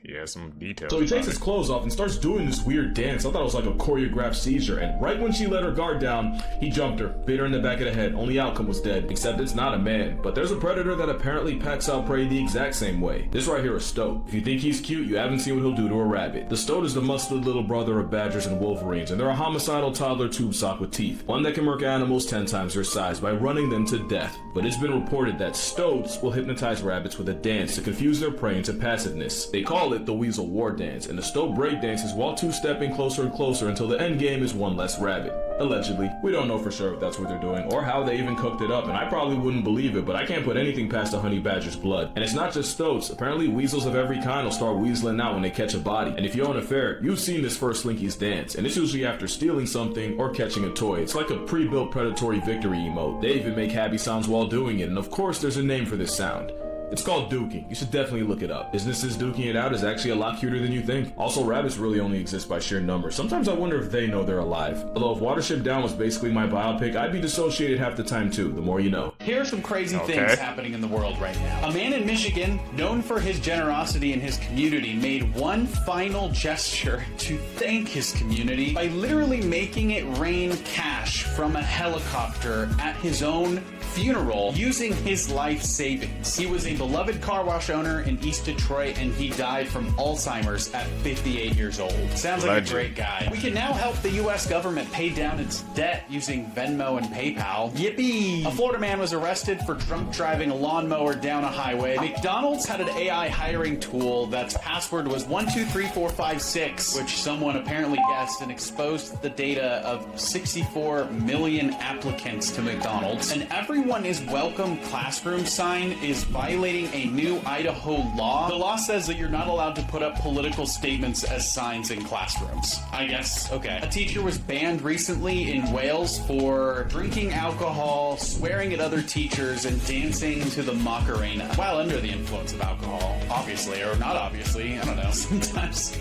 he has some details. So he takes his clothes off and starts doing this weird dance. I thought it was like a choreographed seizure, and right when she let her guard down, he jumped her, bit her in the back of the head. Only outcome was dead, except it's not a man. But there's a predator that apparently packs out prey the exact same way. This right here is Stoat. If you think he's cute, you haven't seen what he'll do to a rabbit. The Stoat is the muscled little brother of badgers and wolverines, and they're a homicidal toddler tube sock with teeth. One that can murk animals 10 times their size by running them to death. But it's been reported that Stoats will hypnotize rabbits with a dance to confuse their prey into passiveness. They call it the Weasel War Dance, and the Stoat break dances while two-stepping closer and closer until the end game is one less rabbit. Allegedly. We don't know for sure if that's what they're doing, or how they even cooked it up, and I probably wouldn't believe it, but I can't put anything past a honey badger's blood. And it's not just Stoats. Apparently weasels of every kind will start weaseling out when they catch a body. And if you own a ferret, you've seen this first Slinky's dance, and it's usually after stealing something or catching a toy. It's like a pre-built predatory victory emote. They even make happy sounds while doing it, and of course there's a name for this sound. It's called duking. You should definitely look it up. Businesses duking it out is actually a lot cuter than you think. Also, rabbits really only exist by sheer numbers. Sometimes I wonder if they know they're alive. Although if Watership Down was basically my biopic, I'd be dissociated half the time too, the more you know. Here are some crazy things happening in the world right now. A man in Michigan, known for his generosity in his community, made one final gesture to thank his community by literally making it rain cash from a helicopter at his own funeral using his life savings. He was a beloved car wash owner in East Detroit, and he died from Alzheimer's at 58 years old. Sounds like a great guy. We can now help the U.S. government pay down its debt using Venmo and PayPal. Yippee! A Florida man was arrested for drunk driving a lawnmower down a highway. McDonald's had an AI hiring tool that's password was 123456, which someone apparently guessed and exposed the data of 64 million applicants to McDonald's. And everyone is welcome classroom sign is violating a new Idaho law. The law says that you're not allowed to put up political statements as signs in classrooms. I guess, okay. A teacher was banned recently in Wales for drinking alcohol, swearing at other teachers, and dancing to the Macarena while under the influence of alcohol. Obviously, or not obviously, I don't know, sometimes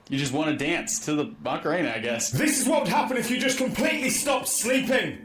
you just want to dance to the Macarena, I guess. This is what would happen if you just completely stopped sleeping.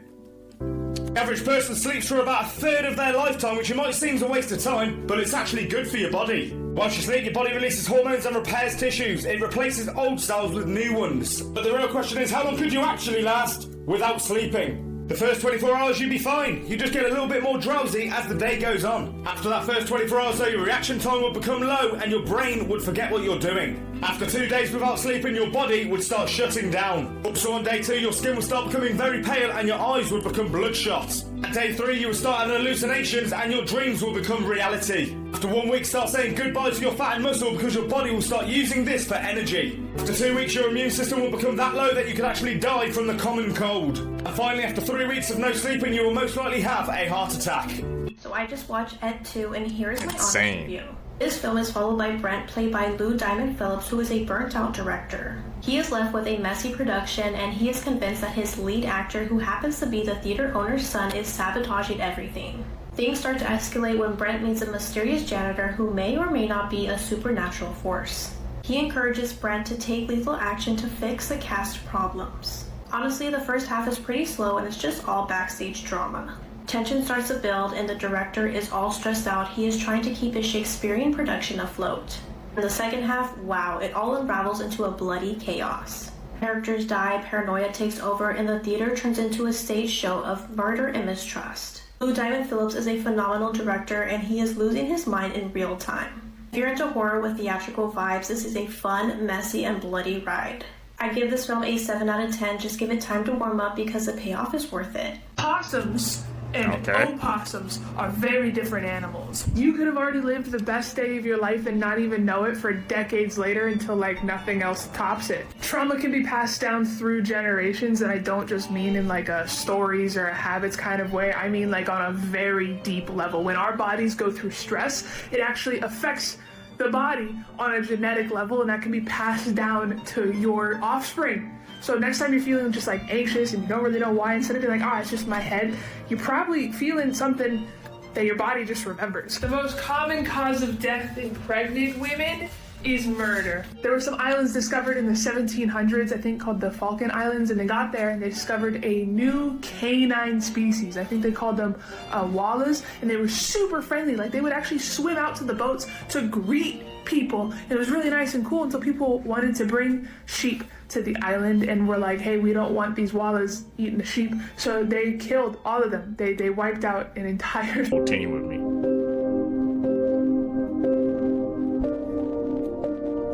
The average person sleeps for about a third of their lifetime, which it might seem a waste of time, but it's actually good for your body. Whilst you sleep, your body releases hormones and repairs tissues. It replaces old cells with new ones. But the real question is, how long could you actually last without sleeping? The first 24 hours you'd be fine. You just get a little bit more drowsy as the day goes on. After that first 24 hours though, your reaction time would become low and your brain would forget what you're doing. After 2 days without sleeping, your body would start shutting down. So on day 2, your skin would start becoming very pale and your eyes would become bloodshot. At day 3, you would start having hallucinations and your dreams will become reality. After 1 week, start saying goodbye to your fat and muscle because your body will start using this for energy. After 2 weeks, your immune system will become that low that you could actually die from the common cold. And finally, after 3 weeks of no sleeping, you will most likely have a heart attack. So I just watched Ed 2 and here's my honest Insane. review. This film is followed by Brent, played by Lou Diamond Phillips, who is a burnt-out director. He is left with a messy production, and he is convinced that his lead actor, who happens to be the theater owner's son, is sabotaging everything. Things start to escalate when Brent meets a mysterious janitor who may or may not be a supernatural force. He encourages Brent to take lethal action to fix the cast problems. Honestly, the first half is pretty slow and it's just all backstage drama. Tension starts to build and the director is all stressed out. He is trying to keep his Shakespearean production afloat. In the second half, wow, it all unravels into a bloody chaos. Characters die, paranoia takes over, and the theater turns into a stage show of murder and mistrust. Lou Diamond Phillips is a phenomenal director and he is losing his mind in real time. If you're into horror with theatrical vibes, this is a fun, messy, and bloody ride. I give this film a 7 out of 10, just give it time to warm up because the payoff is worth it. Possums and opossums are very different animals. You could have already lived the best day of your life and not even know it for decades later until like nothing else tops it. Trauma can be passed down through generations, and I don't just mean in like a stories or a habits kind of way. I mean like on a very deep level. When our bodies go through stress, it actually affects the body on a genetic level, and that can be passed down to your offspring. So next time you're feeling just like anxious and you don't really know why, instead of being like, oh, it's just my head, you're probably feeling something that your body just remembers. The most common cause of death in pregnant women is murder. There were some islands discovered in the 1700s, I think called the Falkland Islands, and they got there and they discovered a new canine species. I think they called them wallas, and they were super friendly. Like they would actually swim out to the boats to greet people. It was really nice and cool until people wanted to bring sheep to the island and were like, hey, we don't want these wallas eating the sheep. So they killed all of them. They wiped out an entire team with me.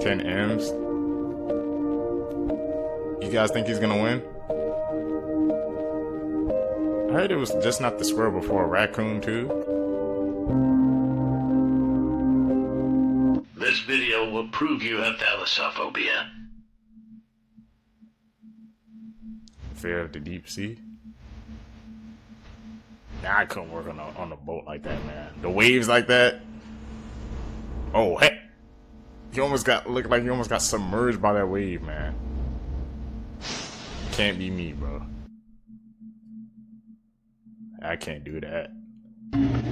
10 M's. You guys think he's gonna win? I heard it was just not the squirrel before, a raccoon too. This video will prove you have thalassophobia. Fear of the deep sea. Nah, I couldn't work on a boat like that, man. The waves like that. Oh heck. Looked like he almost got submerged by that wave, man. Can't be me, bro. I can't do that.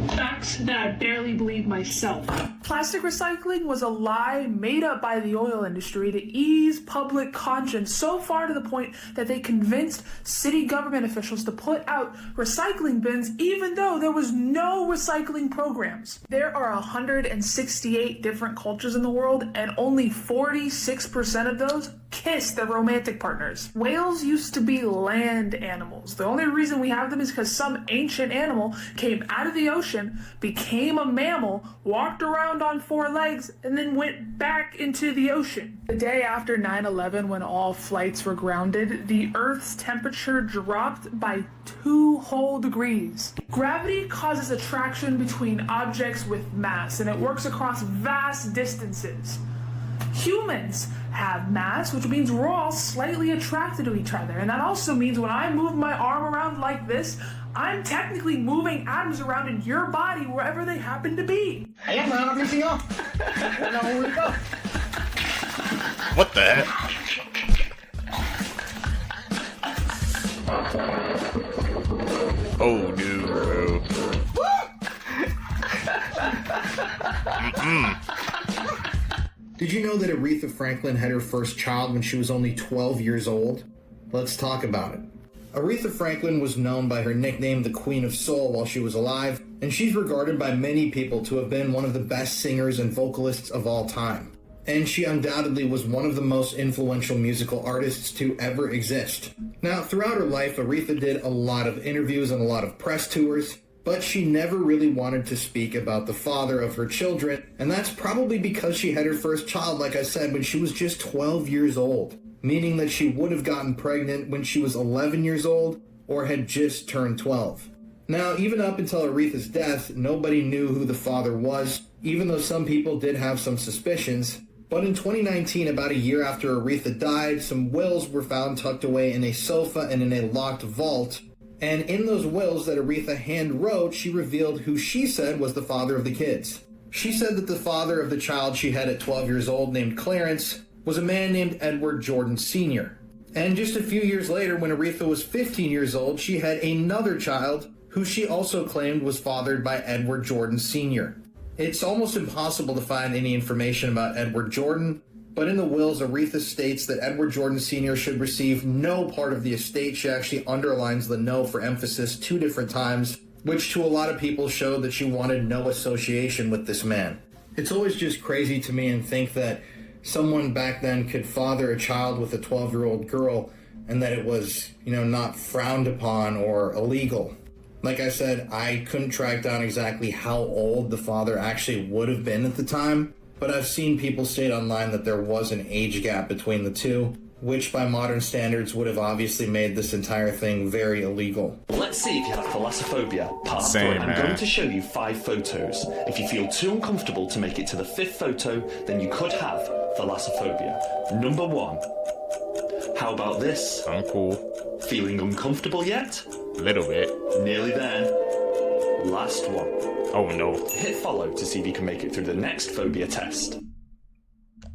Facts that I barely believe myself. Plastic recycling was a lie made up by the oil industry to ease public conscience so far to the point that they convinced city government officials to put out recycling bins even though there was no recycling programs. There are 168 different cultures in the world, and only 46% of those kiss their romantic partners. Whales used to be land animals. The only reason we have them is because some ancient animal came out of the ocean, became a mammal, walked around on 4 legs, and then went back into the ocean. The day after 9/11, when all flights were grounded, the Earth's temperature dropped by 2 whole degrees. Gravity causes attraction between objects with mass, and it works across vast distances. Humans have mass, which means we're all slightly attracted to each other. And that also means when I move my arm around like this, I'm technically moving atoms around in your body wherever they happen to be. What the heck? Oh, dude, bro. Did you know that Aretha Franklin had her first child when she was only 12 years old? Let's talk about it. Aretha Franklin was known by her nickname, the Queen of Soul, while she was alive, and she's regarded by many people to have been one of the best singers and vocalists of all time. And she undoubtedly was one of the most influential musical artists to ever exist. Now, throughout her life, Aretha did a lot of interviews and a lot of press tours, but she never really wanted to speak about the father of her children, and that's probably because she had her first child, like I said, when she was just 12 years old, meaning that she would have gotten pregnant when she was 11 years old or had just turned 12. Now, even up until Aretha's death, nobody knew who the father was, even though some people did have some suspicions. But in 2019, about a year after Aretha died, some wills were found tucked away in a sofa and in a locked vault. And in those wills that Aretha hand wrote, she revealed who she said was the father of the kids. She said that the father of the child she had at 12 years old, named Clarence, was a man named Edward Jordan Sr. And just a few years later, when Aretha was 15 years old, she had another child who she also claimed was fathered by Edward Jordan Sr. It's almost impossible to find any information about Edward Jordan, but in the wills, Aretha states that Edward Jordan Sr. should receive no part of the estate. She actually underlines the no for emphasis 2 different times, which to a lot of people showed that she wanted no association with this man. It's always just crazy to me and think that someone back then could father a child with a 12-year-old girl and that it was, not frowned upon or illegal. Like I said, I couldn't track down exactly how old the father actually would have been at the time, but I've seen people state online that there was an age gap between the two. which by modern standards would have obviously made this entire thing very illegal. Let's see if you have thalassophobia. Part Same, 3. I'm man. going to show you 5 photos. If you feel too uncomfortable to make it to the 5th photo, then you could have thalassophobia. Number 1. How about this? I'm cool. Feeling uncomfortable yet? A little bit. Nearly there. Last one. Oh no. Hit follow to see if you can make it through the next phobia test.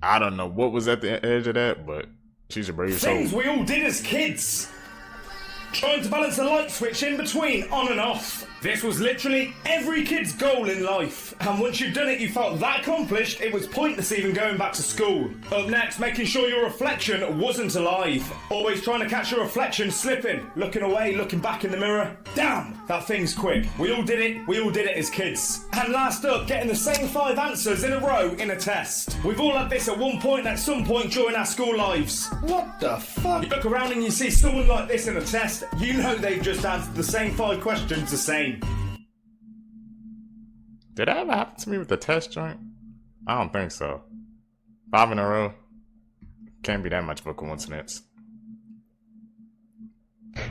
I don't know what was at the edge of that, but she's a brave soul. Things we all did as kids. Trying to balance a light switch in between on and off. This was literally every kid's goal in life. And once you'd done it, you felt that accomplished, it was pointless even going back to school. Up next, making sure your reflection wasn't alive. Always trying to catch your reflection slipping. Looking away, looking back in the mirror. Damn, that thing's quick. We all did it as kids. And last up, getting the same 5 answers in a row in a test. We've all had this at one point at some point during our school lives. What the fuck? You look around and you see someone like this in a test, you know they've just answered the same 5 questions the same. Did that ever happen to me with the test joint? I don't think so. 5 in a row. Can't be that much of a coincidence.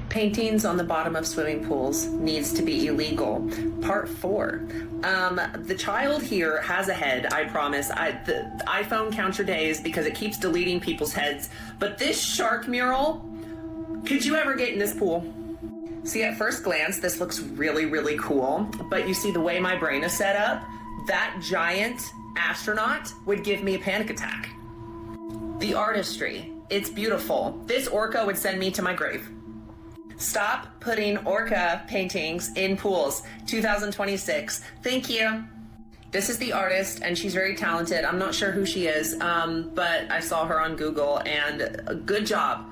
Paintings on the bottom of swimming pools needs to be illegal. Part 4. The child here has a head, I promise. The iPhone counts your days because it keeps deleting people's heads. But this shark mural, could you ever get in this pool? See, at first glance, this looks really, really cool. But you see the way my brain is set up, that giant astronaut would give me a panic attack. The artistry, it's beautiful. This orca would send me to my grave. Stop putting orca paintings in pools. 2026. Thank you. This is the artist, and she's very talented. I'm not sure who she is, but I saw her on Google, and good job.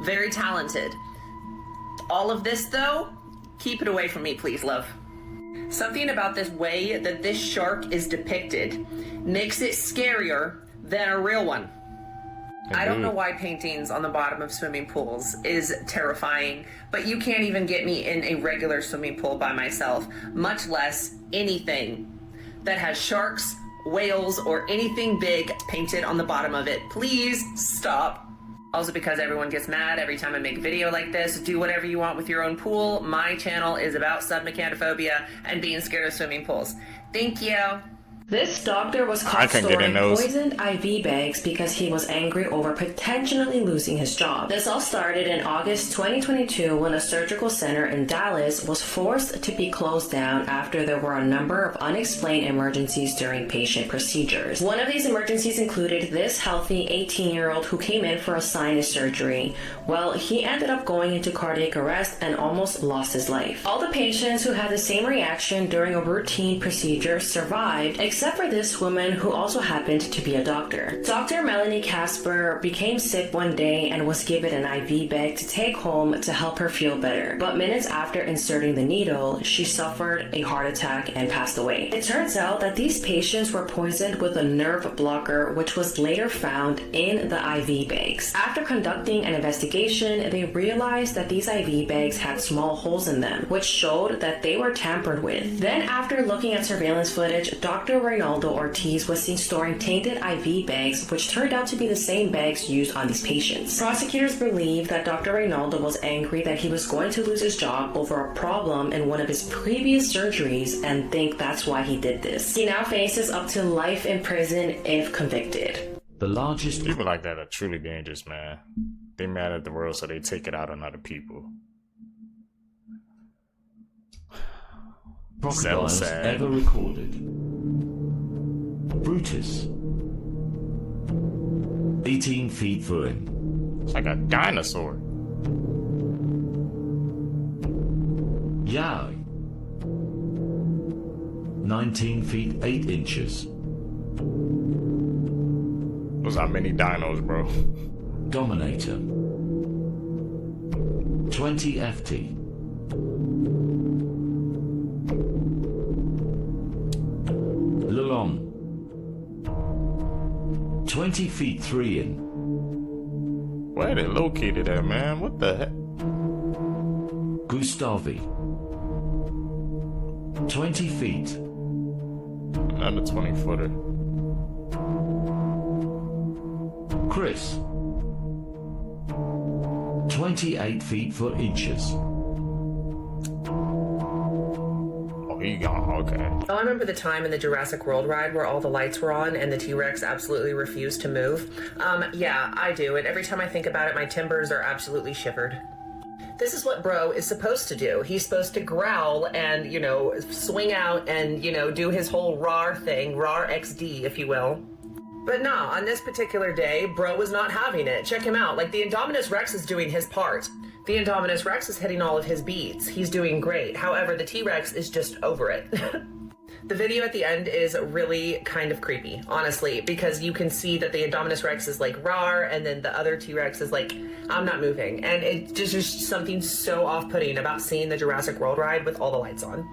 Very talented. All of this, though, keep it away from me, please, love. Something about this way that this shark is depicted makes it scarier than a real one. I don't know why paintings on the bottom of swimming pools is terrifying, but you can't even get me in a regular swimming pool by myself, much less anything that has sharks, whales, or anything big painted on the bottom of it. Please stop. Also, because everyone gets mad every time I make a video like this, do whatever you want with your own pool. My channel is about submechanophobia and being scared of swimming pools. Thank you. This doctor was caught storing poisoned IV bags because he was angry over potentially losing his job. This all started in August 2022 when a surgical center in Dallas was forced to be closed down after there were a number of unexplained emergencies during patient procedures. One of these emergencies included this healthy 18-year-old who came in for a sinus surgery. Well, he ended up going into cardiac arrest and almost lost his life. All the patients who had the same reaction during a routine procedure survived, except for this woman who also happened to be a doctor. Dr. Melanie Casper became sick one day and was given an IV bag to take home to help her feel better. But minutes after inserting the needle, she suffered a heart attack and passed away. It turns out that these patients were poisoned with a nerve blocker, which was later found in the IV bags. After conducting an investigation, they realized that these IV bags had small holes in them, which showed that they were tampered with. Then, after looking at surveillance footage, Dr. Reynaldo Ortiz was seen storing tainted IV bags, which turned out to be the same bags used on these patients. Prosecutors believe that Dr. Reynaldo was angry that he was going to lose his job over a problem in one of his previous surgeries and think that's why he did this. He now faces up to life in prison if convicted. The largest people like that are truly dangerous, man. They mad at the world, so they take it out on other people. Crocodiles So sad. ever recorded. Brutus, 18 feet through him. It's like a dinosaur. Yao, 19 feet 8 inches. Those are many dinos, bro. Dominator, 20 FT. Lelong, 20 feet 3 in. Where are they located at, man? What the heck? Gustavi, 20 feet. Another 20-footer. Chris, 28 feet 4 inches. Oh, he gone. Okay. I remember the time in the Jurassic World ride where all the lights were on and the T-Rex absolutely refused to move. Yeah, I do, and every time I think about it, my timbers are absolutely shivered. This is what bro is supposed to do. He's supposed to growl and, you know, swing out and, you know, do his whole RAR thing, RAR XD, if you will. But nah, on this particular day, bro was not having it. Check him out. Like, the Indominus Rex is doing his part. The Indominus Rex is hitting all of his beats. He's doing great. However, the T-Rex is just over it. The video at the end is really kind of creepy, honestly, because you can see that the Indominus Rex is like rawr, and then the other T-Rex is like, I'm not moving. And it's just something so off-putting about seeing the Jurassic World ride with all the lights on.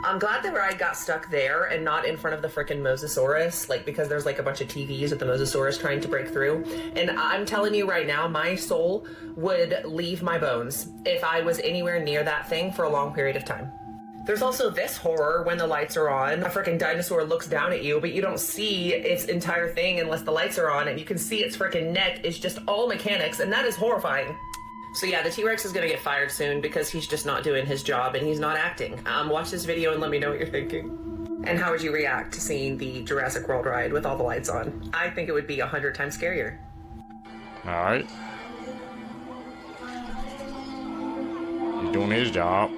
I'm glad the ride got stuck there and not in front of the frickin' Mosasaurus, like, because there's like a bunch of TVs with the Mosasaurus trying to break through. And I'm telling you right now, my soul would leave my bones if I was anywhere near that thing for a long period of time. There's also this horror when the lights are on. A freaking dinosaur looks down at you, but you don't see its entire thing unless the lights are on, and you can see its freaking neck is just all mechanics, and that is horrifying. So yeah, the T-Rex is gonna get fired soon because he's just not doing his job and he's not acting. Watch this video and let me know what you're thinking. And how would you react to seeing the Jurassic World ride with all the lights on? I think it would be 100 times scarier. Alright. He's doing his job.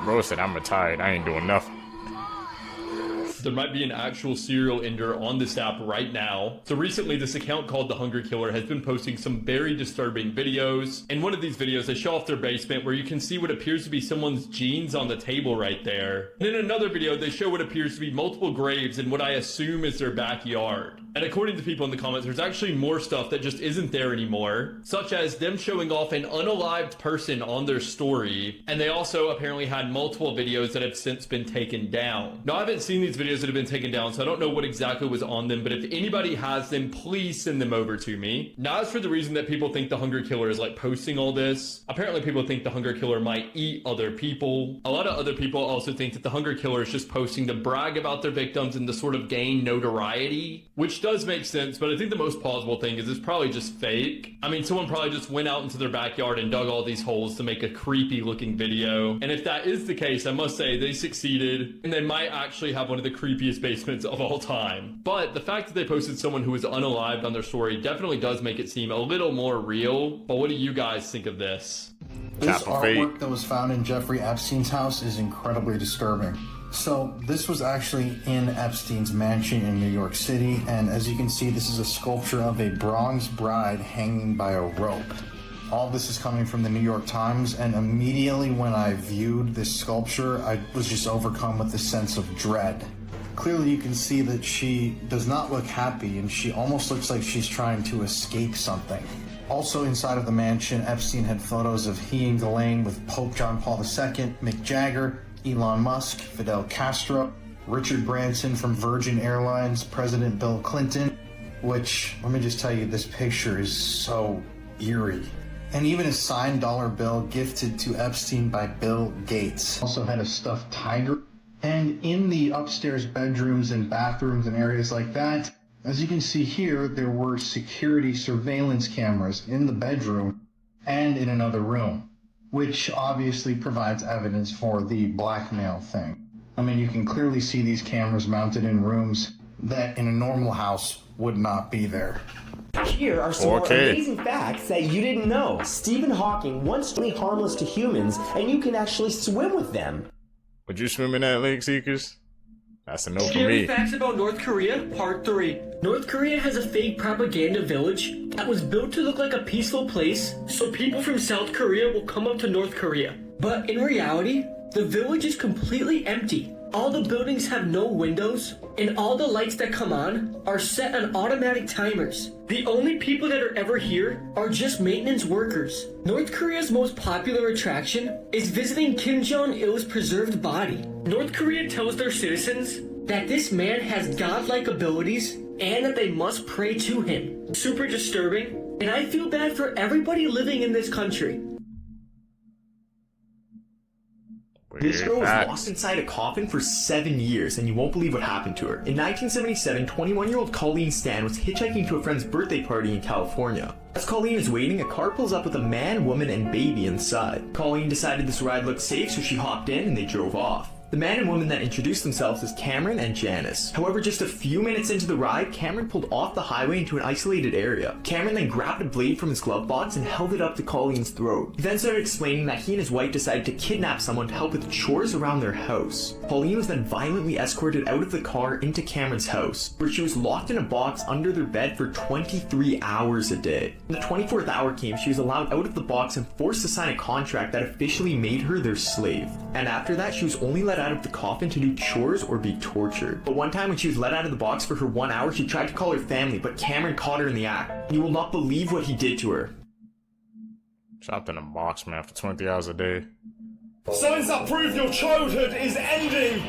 Bro said, I'm retired. I ain't doing nothing. There might be an actual serial ender on this app right now. So recently, this account called The Hunger Killer has been posting some very disturbing videos. In one of these videos, they show off their basement where you can see what appears to be someone's jeans on the table right there. And in another video, they show what appears to be multiple graves in what I assume is their backyard. And according to people in the comments, there's actually more stuff that just isn't there anymore, such as them showing off an unalived person on their story. And they also apparently had multiple videos that have since been taken down. Now, I haven't seen these videos that have been taken down, so I don't know what exactly was on them, but if anybody has them, please send them over to me. Now, as for the reason that people think the Hunger Killer is like posting all this, apparently people think the Hunger Killer might eat other people. A lot of other people also think that the Hunger Killer is just posting to brag about their victims and to sort of gain notoriety, which does make sense, but I think the most plausible thing is it's probably just fake. I mean, someone probably just went out into their backyard and dug all these holes to make a creepy looking video. And if that is the case, I must say they succeeded, and they might actually have one of the creepiest basements of all time. But the fact that they posted someone who was unalived on their story definitely does make it seem a little more real. But what do you guys think of this? This artwork that was found in Jeffrey Epstein's house is incredibly disturbing. So this was actually in Epstein's mansion in New York City, and as you can see, this is a sculpture of a bronze bride hanging by a rope. All this is coming from the New York Times, and immediately when I viewed this sculpture, I was just overcome with a sense of dread. Clearly you can see that she does not look happy, and she almost looks like she's trying to escape something. Also inside of the mansion, Epstein had photos of he and Ghislaine with Pope John Paul II, Mick Jagger, Elon Musk, Fidel Castro, Richard Branson from Virgin Airlines, President Bill Clinton, which, let me just tell you, this picture is so eerie. And even a signed dollar bill gifted to Epstein by Bill Gates. Also had a stuffed tiger. And in the upstairs bedrooms and bathrooms and areas like that, as you can see here, there were security surveillance cameras in the bedroom and in another room, which obviously provides evidence for the blackmail thing. I mean, you can clearly see these cameras mounted in rooms that in a normal house would not be there. Here are some more amazing facts that you didn't know. Stephen Hawking once really harmless to humans, and you can actually swim with them. Would you swim in that lake, Seekers? That's a no for Scary me. facts about North Korea, part 3. North Korea has a fake propaganda village that was built to look like a peaceful place so people from South Korea will come up to North Korea. But in reality, the village is completely empty. All the buildings have no windows, and all the lights that come on are set on automatic timers. The only people that are ever here are just maintenance workers. North Korea's most popular attraction is visiting Kim Jong-il's preserved body. North Korea tells their citizens that this man has godlike abilities and that they must pray to him. Super disturbing, and I feel bad for everybody living in this country. This girl was Facts. lost inside a coffin for 7 years, and you won't believe what happened to her. In 1977, 21-year-old Colleen Stan was hitchhiking to a friend's birthday party in California. As Colleen is waiting, a car pulls up with a man, woman, and baby inside. Colleen decided this ride looked safe, so she hopped in and they drove off. The man and woman then introduced themselves as Cameron and Janice. However, just a few minutes into the ride, Cameron pulled off the highway into an isolated area. Cameron then grabbed a blade from his glove box and held it up to Colleen's throat. He then started explaining that he and his wife decided to kidnap someone to help with chores around their house. Colleen was then violently escorted out of the car into Cameron's house, where she was locked in a box under their bed for 23 hours a day. When the 24th hour came, she was allowed out of the box and forced to sign a contract that officially made her their slave. And after that, she was only let out of the coffin to do chores or be tortured. But one time when she was let out of the box for her 1 hour, she tried to call her family, but Cameron caught her in the act. You will not believe what he did to her. Trapped in a box, man, for 20 hours a day. Signs that prove your childhood is ending.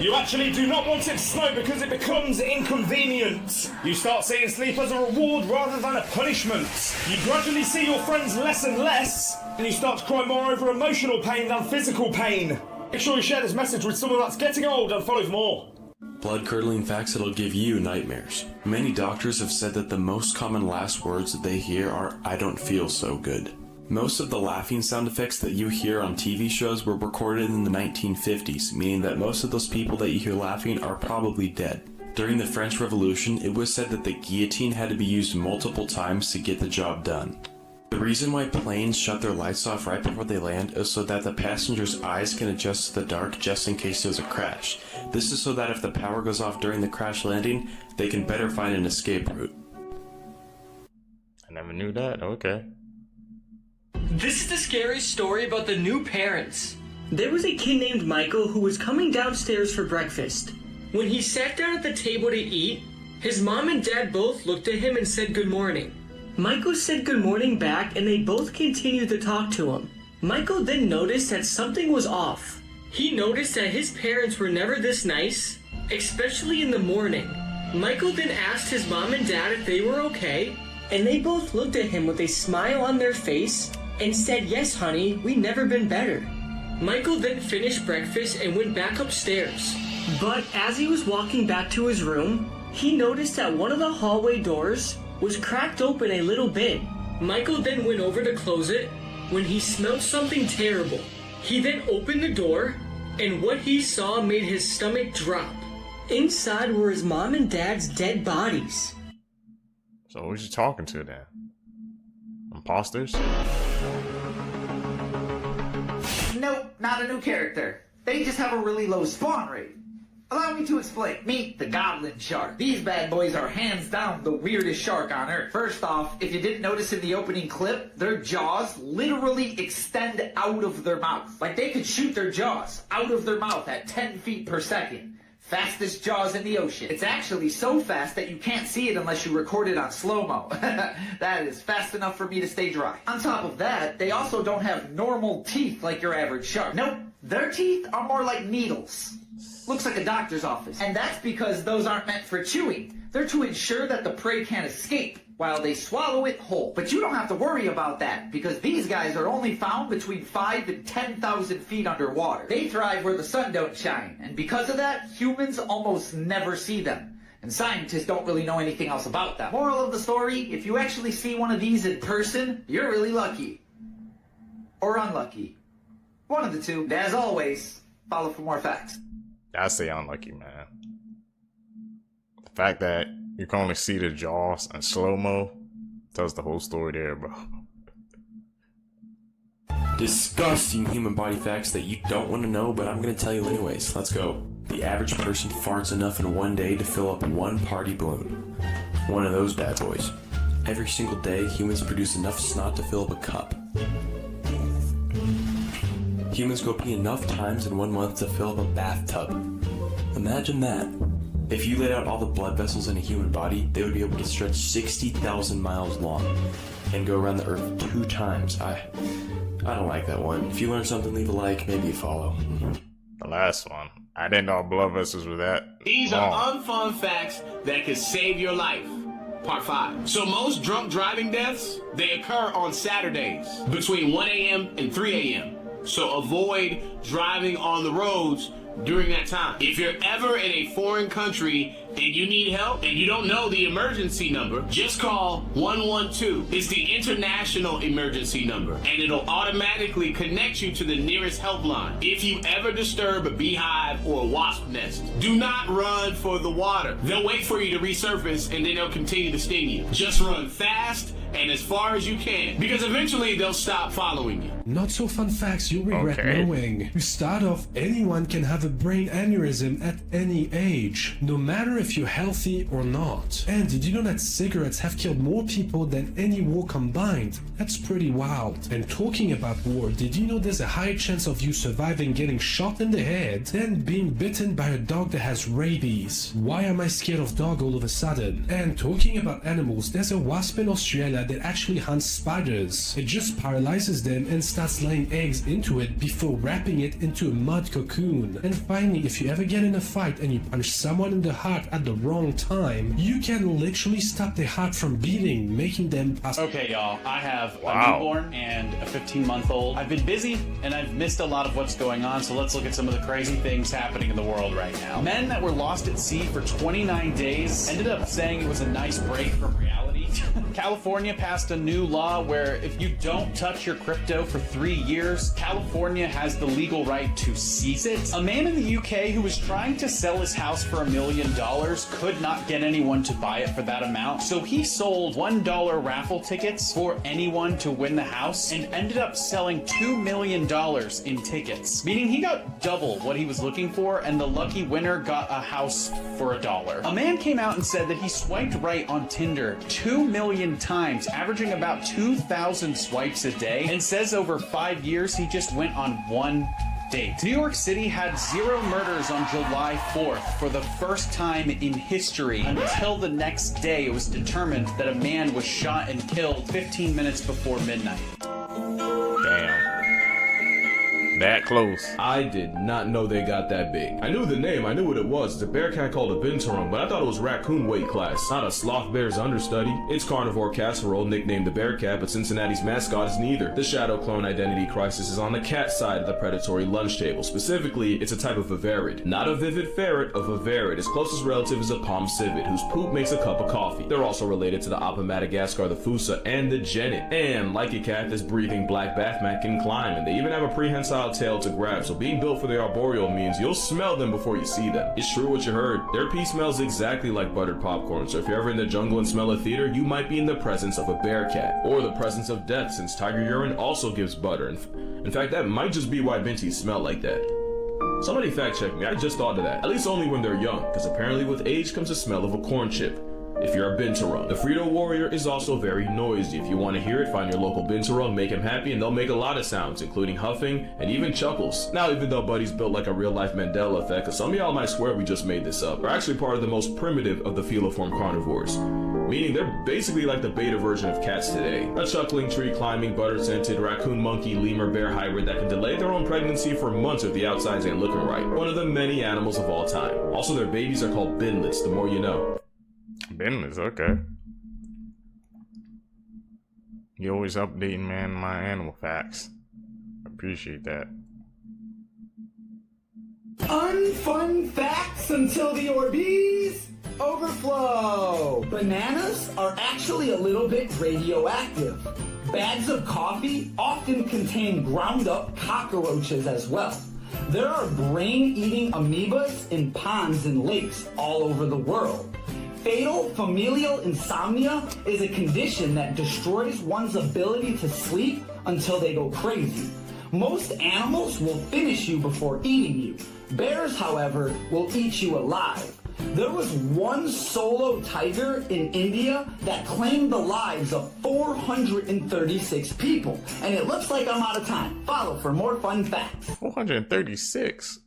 You actually do not want it to snow because it becomes inconvenient. You start seeing sleep as a reward rather than a punishment. You gradually see your friends less and less, and you start to cry more over emotional pain than physical pain. Make sure you share this message with someone that's getting old and follow for more. Blood-curdling facts that'll give you nightmares. Many doctors have said that the most common last words that they hear are, "I don't feel so good." Most of the laughing sound effects that you hear on TV shows were recorded in the 1950s, meaning that most of those people that you hear laughing are probably dead. During the French Revolution, it was said that the guillotine had to be used multiple times to get the job done. The reason why planes shut their lights off right before they land is so that the passengers' eyes can adjust to the dark just in case there's a crash. This is so that if the power goes off during the crash landing, they can better find an escape route. I never knew that. Okay. This is the scariest story about the new parents. There was a kid named Michael who was coming downstairs for breakfast. When he sat down at the table to eat, his mom and dad both looked at him and said good morning. Michael said good morning back and they both continued to talk to him. Michael then noticed that something was off. He noticed that his parents were never this nice, especially in the morning. Michael then asked his mom and dad if they were okay, and they both looked at him with a smile on their face and said, "Yes, honey, we've never been better." Michael then finished breakfast and went back upstairs. But as he was walking back to his room, he noticed that one of the hallway doors was cracked open a little bit. Michael then went over to close it when he smelled something terrible. He then opened the door, and what he saw made his stomach drop. Inside were his mom and dad's dead bodies. So who's you talking to then? Imposters? Nope, not a new character. They just have a really low spawn rate. Allow me to explain. Meet the goblin shark. These bad boys are hands down the weirdest shark on Earth. First off, if you didn't notice in the opening clip, their jaws literally extend out of their mouth. Like they could shoot their jaws out of their mouth at 10 feet per second. Fastest jaws in the ocean. It's actually so fast that you can't see it unless you record it on slow-mo. That is fast enough for me to stay dry. On top of that, they also don't have normal teeth like your average shark. Nope, their teeth are more like needles. Looks like a doctor's office. And that's because those aren't meant for chewing. They're to ensure that the prey can't escape while they swallow it whole. But you don't have to worry about that because these guys are only found between 5 and 10,000 feet underwater. They thrive where the sun don't shine. And because of that, humans almost never see them. And scientists don't really know anything else about them. Moral of the story, if you actually see one of these in person, you're really lucky. Or unlucky. One of the two. And as always, follow for more facts. That's the unlucky, man. The fact that you can only see the jaws in slow-mo tells the whole story there, bro. Disgusting human body facts that you don't want to know, but I'm going to tell you anyways. Let's go. The average person farts enough in one day to fill up one party balloon. One of those bad boys. Every single day, humans produce enough snot to fill up a cup. Humans go pee enough times in 1 month to fill up a bathtub. Imagine that. If you laid out all the blood vessels in a human body, they would be able to stretch 60,000 miles long and go around the earth 2 times. I don't like that one. If you learned something, leave a like, maybe a follow. The last one. I didn't know blood vessels were that These long. are unfun facts that could save your life. Part 5. So most drunk driving deaths, they occur on Saturdays between 1 a.m. and 3 a.m. So avoid driving on the roads during that time. If you're ever in a foreign country and you need help and you don't know the emergency number, just call 112. It's the international emergency number, and it'll automatically connect you to the nearest helpline. If you ever disturb a beehive or a wasp nest, do not run for the water. They'll wait for you to resurface and then they'll continue to sting you. Just run fast and as far as you can, because eventually they'll stop following you. Not so fun facts you'll regret knowing. To start off, anyone can have a brain aneurysm at any age, no matter if you're healthy or not. And did you know that cigarettes have killed more people than any war combined? That's pretty wild. And talking about war, did you know there's a higher chance of you surviving getting shot in the head than being bitten by a dog that has rabies? Why am I scared of dog all of a sudden? And talking about animals, there's a wasp in Australia that actually hunts spiders. It just paralyzes them and starts laying eggs into it before wrapping it into a mud cocoon. And finally, if you ever get in a fight and you punch someone in the heart at the wrong time, you can literally stop their heart from beating, making them pass. Okay, y'all, I have a newborn and a 15-month-old. I've been busy and I've missed a lot of what's going on, so let's look at some of the crazy things happening in the world right now. Men that were lost at sea for 29 days ended up saying it was a nice break from reality. California passed a new law where if you don't touch your crypto for 3 years, California has the legal right to seize it. A man in the UK who was trying to sell his house for $1 million could not get anyone to buy it for that amount, so he sold $1 raffle tickets for anyone to win the house and ended up selling $2 million in tickets, meaning he got double what he was looking for, and the lucky winner got a house for $1. A man came out and said that he swiped right on Tinder 2 million times, averaging about 2,000 swipes a day, and says over 5 years he just went on one date. New York City had 0 murders on July 4th for the first time in history until the next day it was determined that a man was shot and killed 15 minutes before midnight. Damn. That close. I did not know they got that big. I knew the name, I knew what it was. It's a bear cat called a binturong, but I thought it was raccoon weight class, not a sloth bear's understudy. It's carnivore casserole, nicknamed the bear cat, but Cincinnati's mascot is neither. The shadow clone identity crisis is on the cat side of the predatory lunch table. Specifically, it's a type of vivarid. Not a vivid ferret, a vivarid. Its closest relative is a palm civet, whose poop makes a cup of coffee. They're also related to the Apa Madagascar, the Fusa, and the genet. And like a cat, this breathing black bathmat can climb, and they even have a prehensile tail to grab, so being built for the arboreal means you'll smell them before you see them. It's true what you heard. Their pee smells exactly like buttered popcorn, so if you're ever in the jungle and smell a theater, you might be in the presence of a bear cat, or the presence of death, since tiger urine also gives butter. In fact, that might just be why Binties smell like that. Somebody fact check me, I just thought of that. At least only when they're young, because apparently with age comes the smell of a corn chip. If you're a binturong. The Frito Warrior is also very noisy. If you want to hear it, find your local binturong, make him happy, and they'll make a lot of sounds, including huffing and even chuckles. Now, even though Buddy's built like a real-life Mandela effect, because some of y'all might swear we just made this up, they're actually part of the most primitive of the feliform carnivores. Meaning they're basically like the beta version of cats today. A chuckling, tree-climbing, butter-scented, raccoon, monkey, lemur, bear hybrid that can delay their own pregnancy for months if the outsides ain't looking right. One of the many animals of all time. Also, their babies are called binlets, the more you know. Binless, okay. You always updating, man, my animal facts. Appreciate that. Unfun facts until the Orbeez overflow. Bananas are actually a little bit radioactive. Bags of coffee often contain ground up cockroaches as well. There are brain-eating amoebas in ponds and lakes all over the world. Fatal familial insomnia is a condition that destroys one's ability to sleep until they go crazy. Most animals will finish you before eating you. Bears, however, will eat you alive. There was one solo tiger in India that claimed the lives of 436 people. And it looks like I'm out of time. Follow for more fun facts. 436?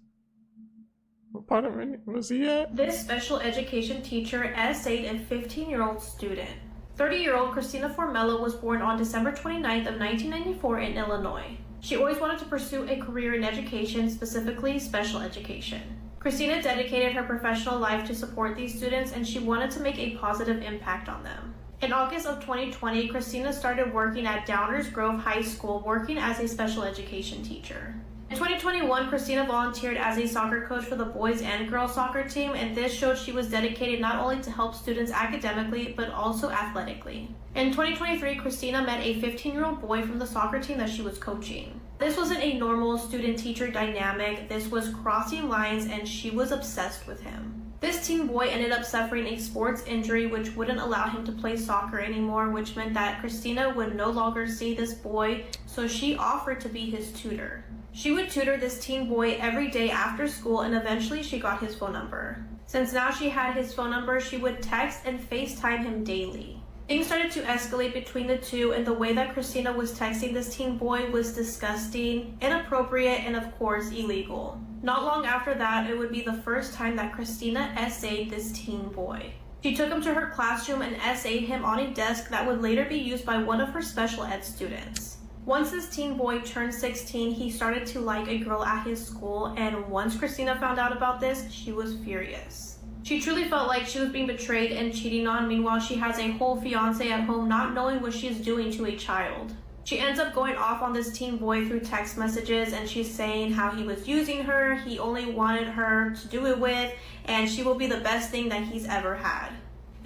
What part of it was he at? This special education teacher essayed a 15-year-old student. 30-year-old Christina Formella was born on December 29th of 1994 in Illinois. She always wanted to pursue a career in education, specifically special education. Christina dedicated her professional life to support these students, and she wanted to make a positive impact on them. In August of 2020, Christina started working at Downers Grove High School, working as a special education teacher. In 2021, Christina volunteered as a soccer coach for the boys and girls soccer team, and this showed she was dedicated not only to help students academically, but also athletically. In 2023, Christina met a 15-year-old boy from the soccer team that she was coaching. This wasn't a normal student-teacher dynamic, this was crossing lines, and she was obsessed with him. This teen boy ended up suffering a sports injury which wouldn't allow him to play soccer anymore, which meant that Christina would no longer see this boy, so she offered to be his tutor. She would tutor this teen boy every day after school, and eventually she got his phone number. Since now she had his phone number, she would text and FaceTime him daily. Things started to escalate between the two, and the way that Christina was texting this teen boy was disgusting, inappropriate, and of course illegal. Not long after that, it would be the first time that Christina essayed this teen boy. She took him to her classroom and essayed him on a desk that would later be used by one of her special ed students. Once this teen boy turned 16, he started to like a girl at his school, and once Christina found out about this, she was furious. She truly felt like she was being betrayed and cheating on. Meanwhile, she has a whole fiance at home not knowing what she's doing to a child. She ends up going off on this teen boy through text messages, and she's saying how he was using her, he only wanted her to do it with, and she will be the best thing that he's ever had.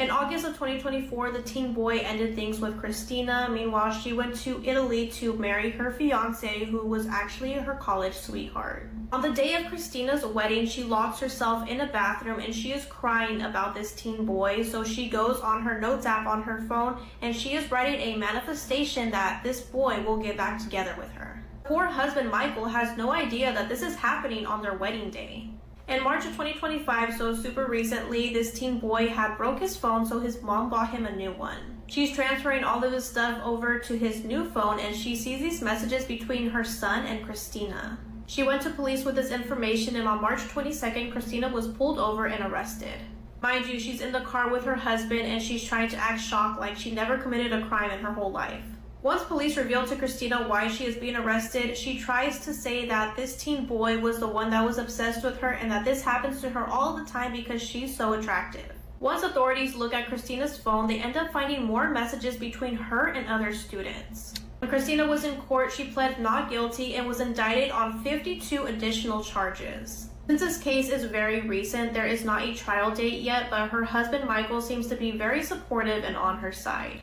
In August of 2024, the teen boy ended things with Christina. Meanwhile, she went to Italy to marry her fiance, who was actually her college sweetheart. On the day of Christina's wedding, she locks herself in a bathroom and she is crying about this teen boy. So she goes on her notes app on her phone and she is writing a manifestation that this boy will get back together with her. Poor husband Michael has no idea that this is happening on their wedding day. In March of 2025, so super recently, this teen boy had broke his phone, so his mom bought him a new one. She's transferring all of his stuff over to his new phone, and she sees these messages between her son and Christina. She went to police with this information, and on March 22nd, Christina was pulled over and arrested. Mind you, she's in the car with her husband, and she's trying to act shocked like she never committed a crime in her whole life. Once police reveal to Christina why she is being arrested, she tries to say that this teen boy was the one that was obsessed with her and that this happens to her all the time because she's so attractive. Once authorities look at Christina's phone, they end up finding more messages between her and other students. When Christina was in court, she pled not guilty and was indicted on 52 additional charges. Since this case is very recent, there is not a trial date yet, but her husband Michael seems to be very supportive and on her side.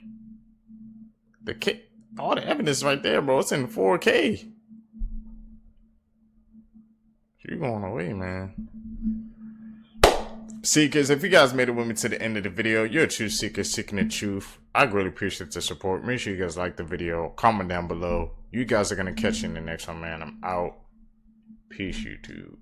All the evidence right there, bro. It's in 4K. You're going away, man. Seekers, if you guys made it with me to the end of the video, you're a true seeker seeking the truth. I really appreciate the support. Make sure you guys like the video. Comment down below. You guys are going to catch you in the next one, man. I'm out. Peace, YouTube.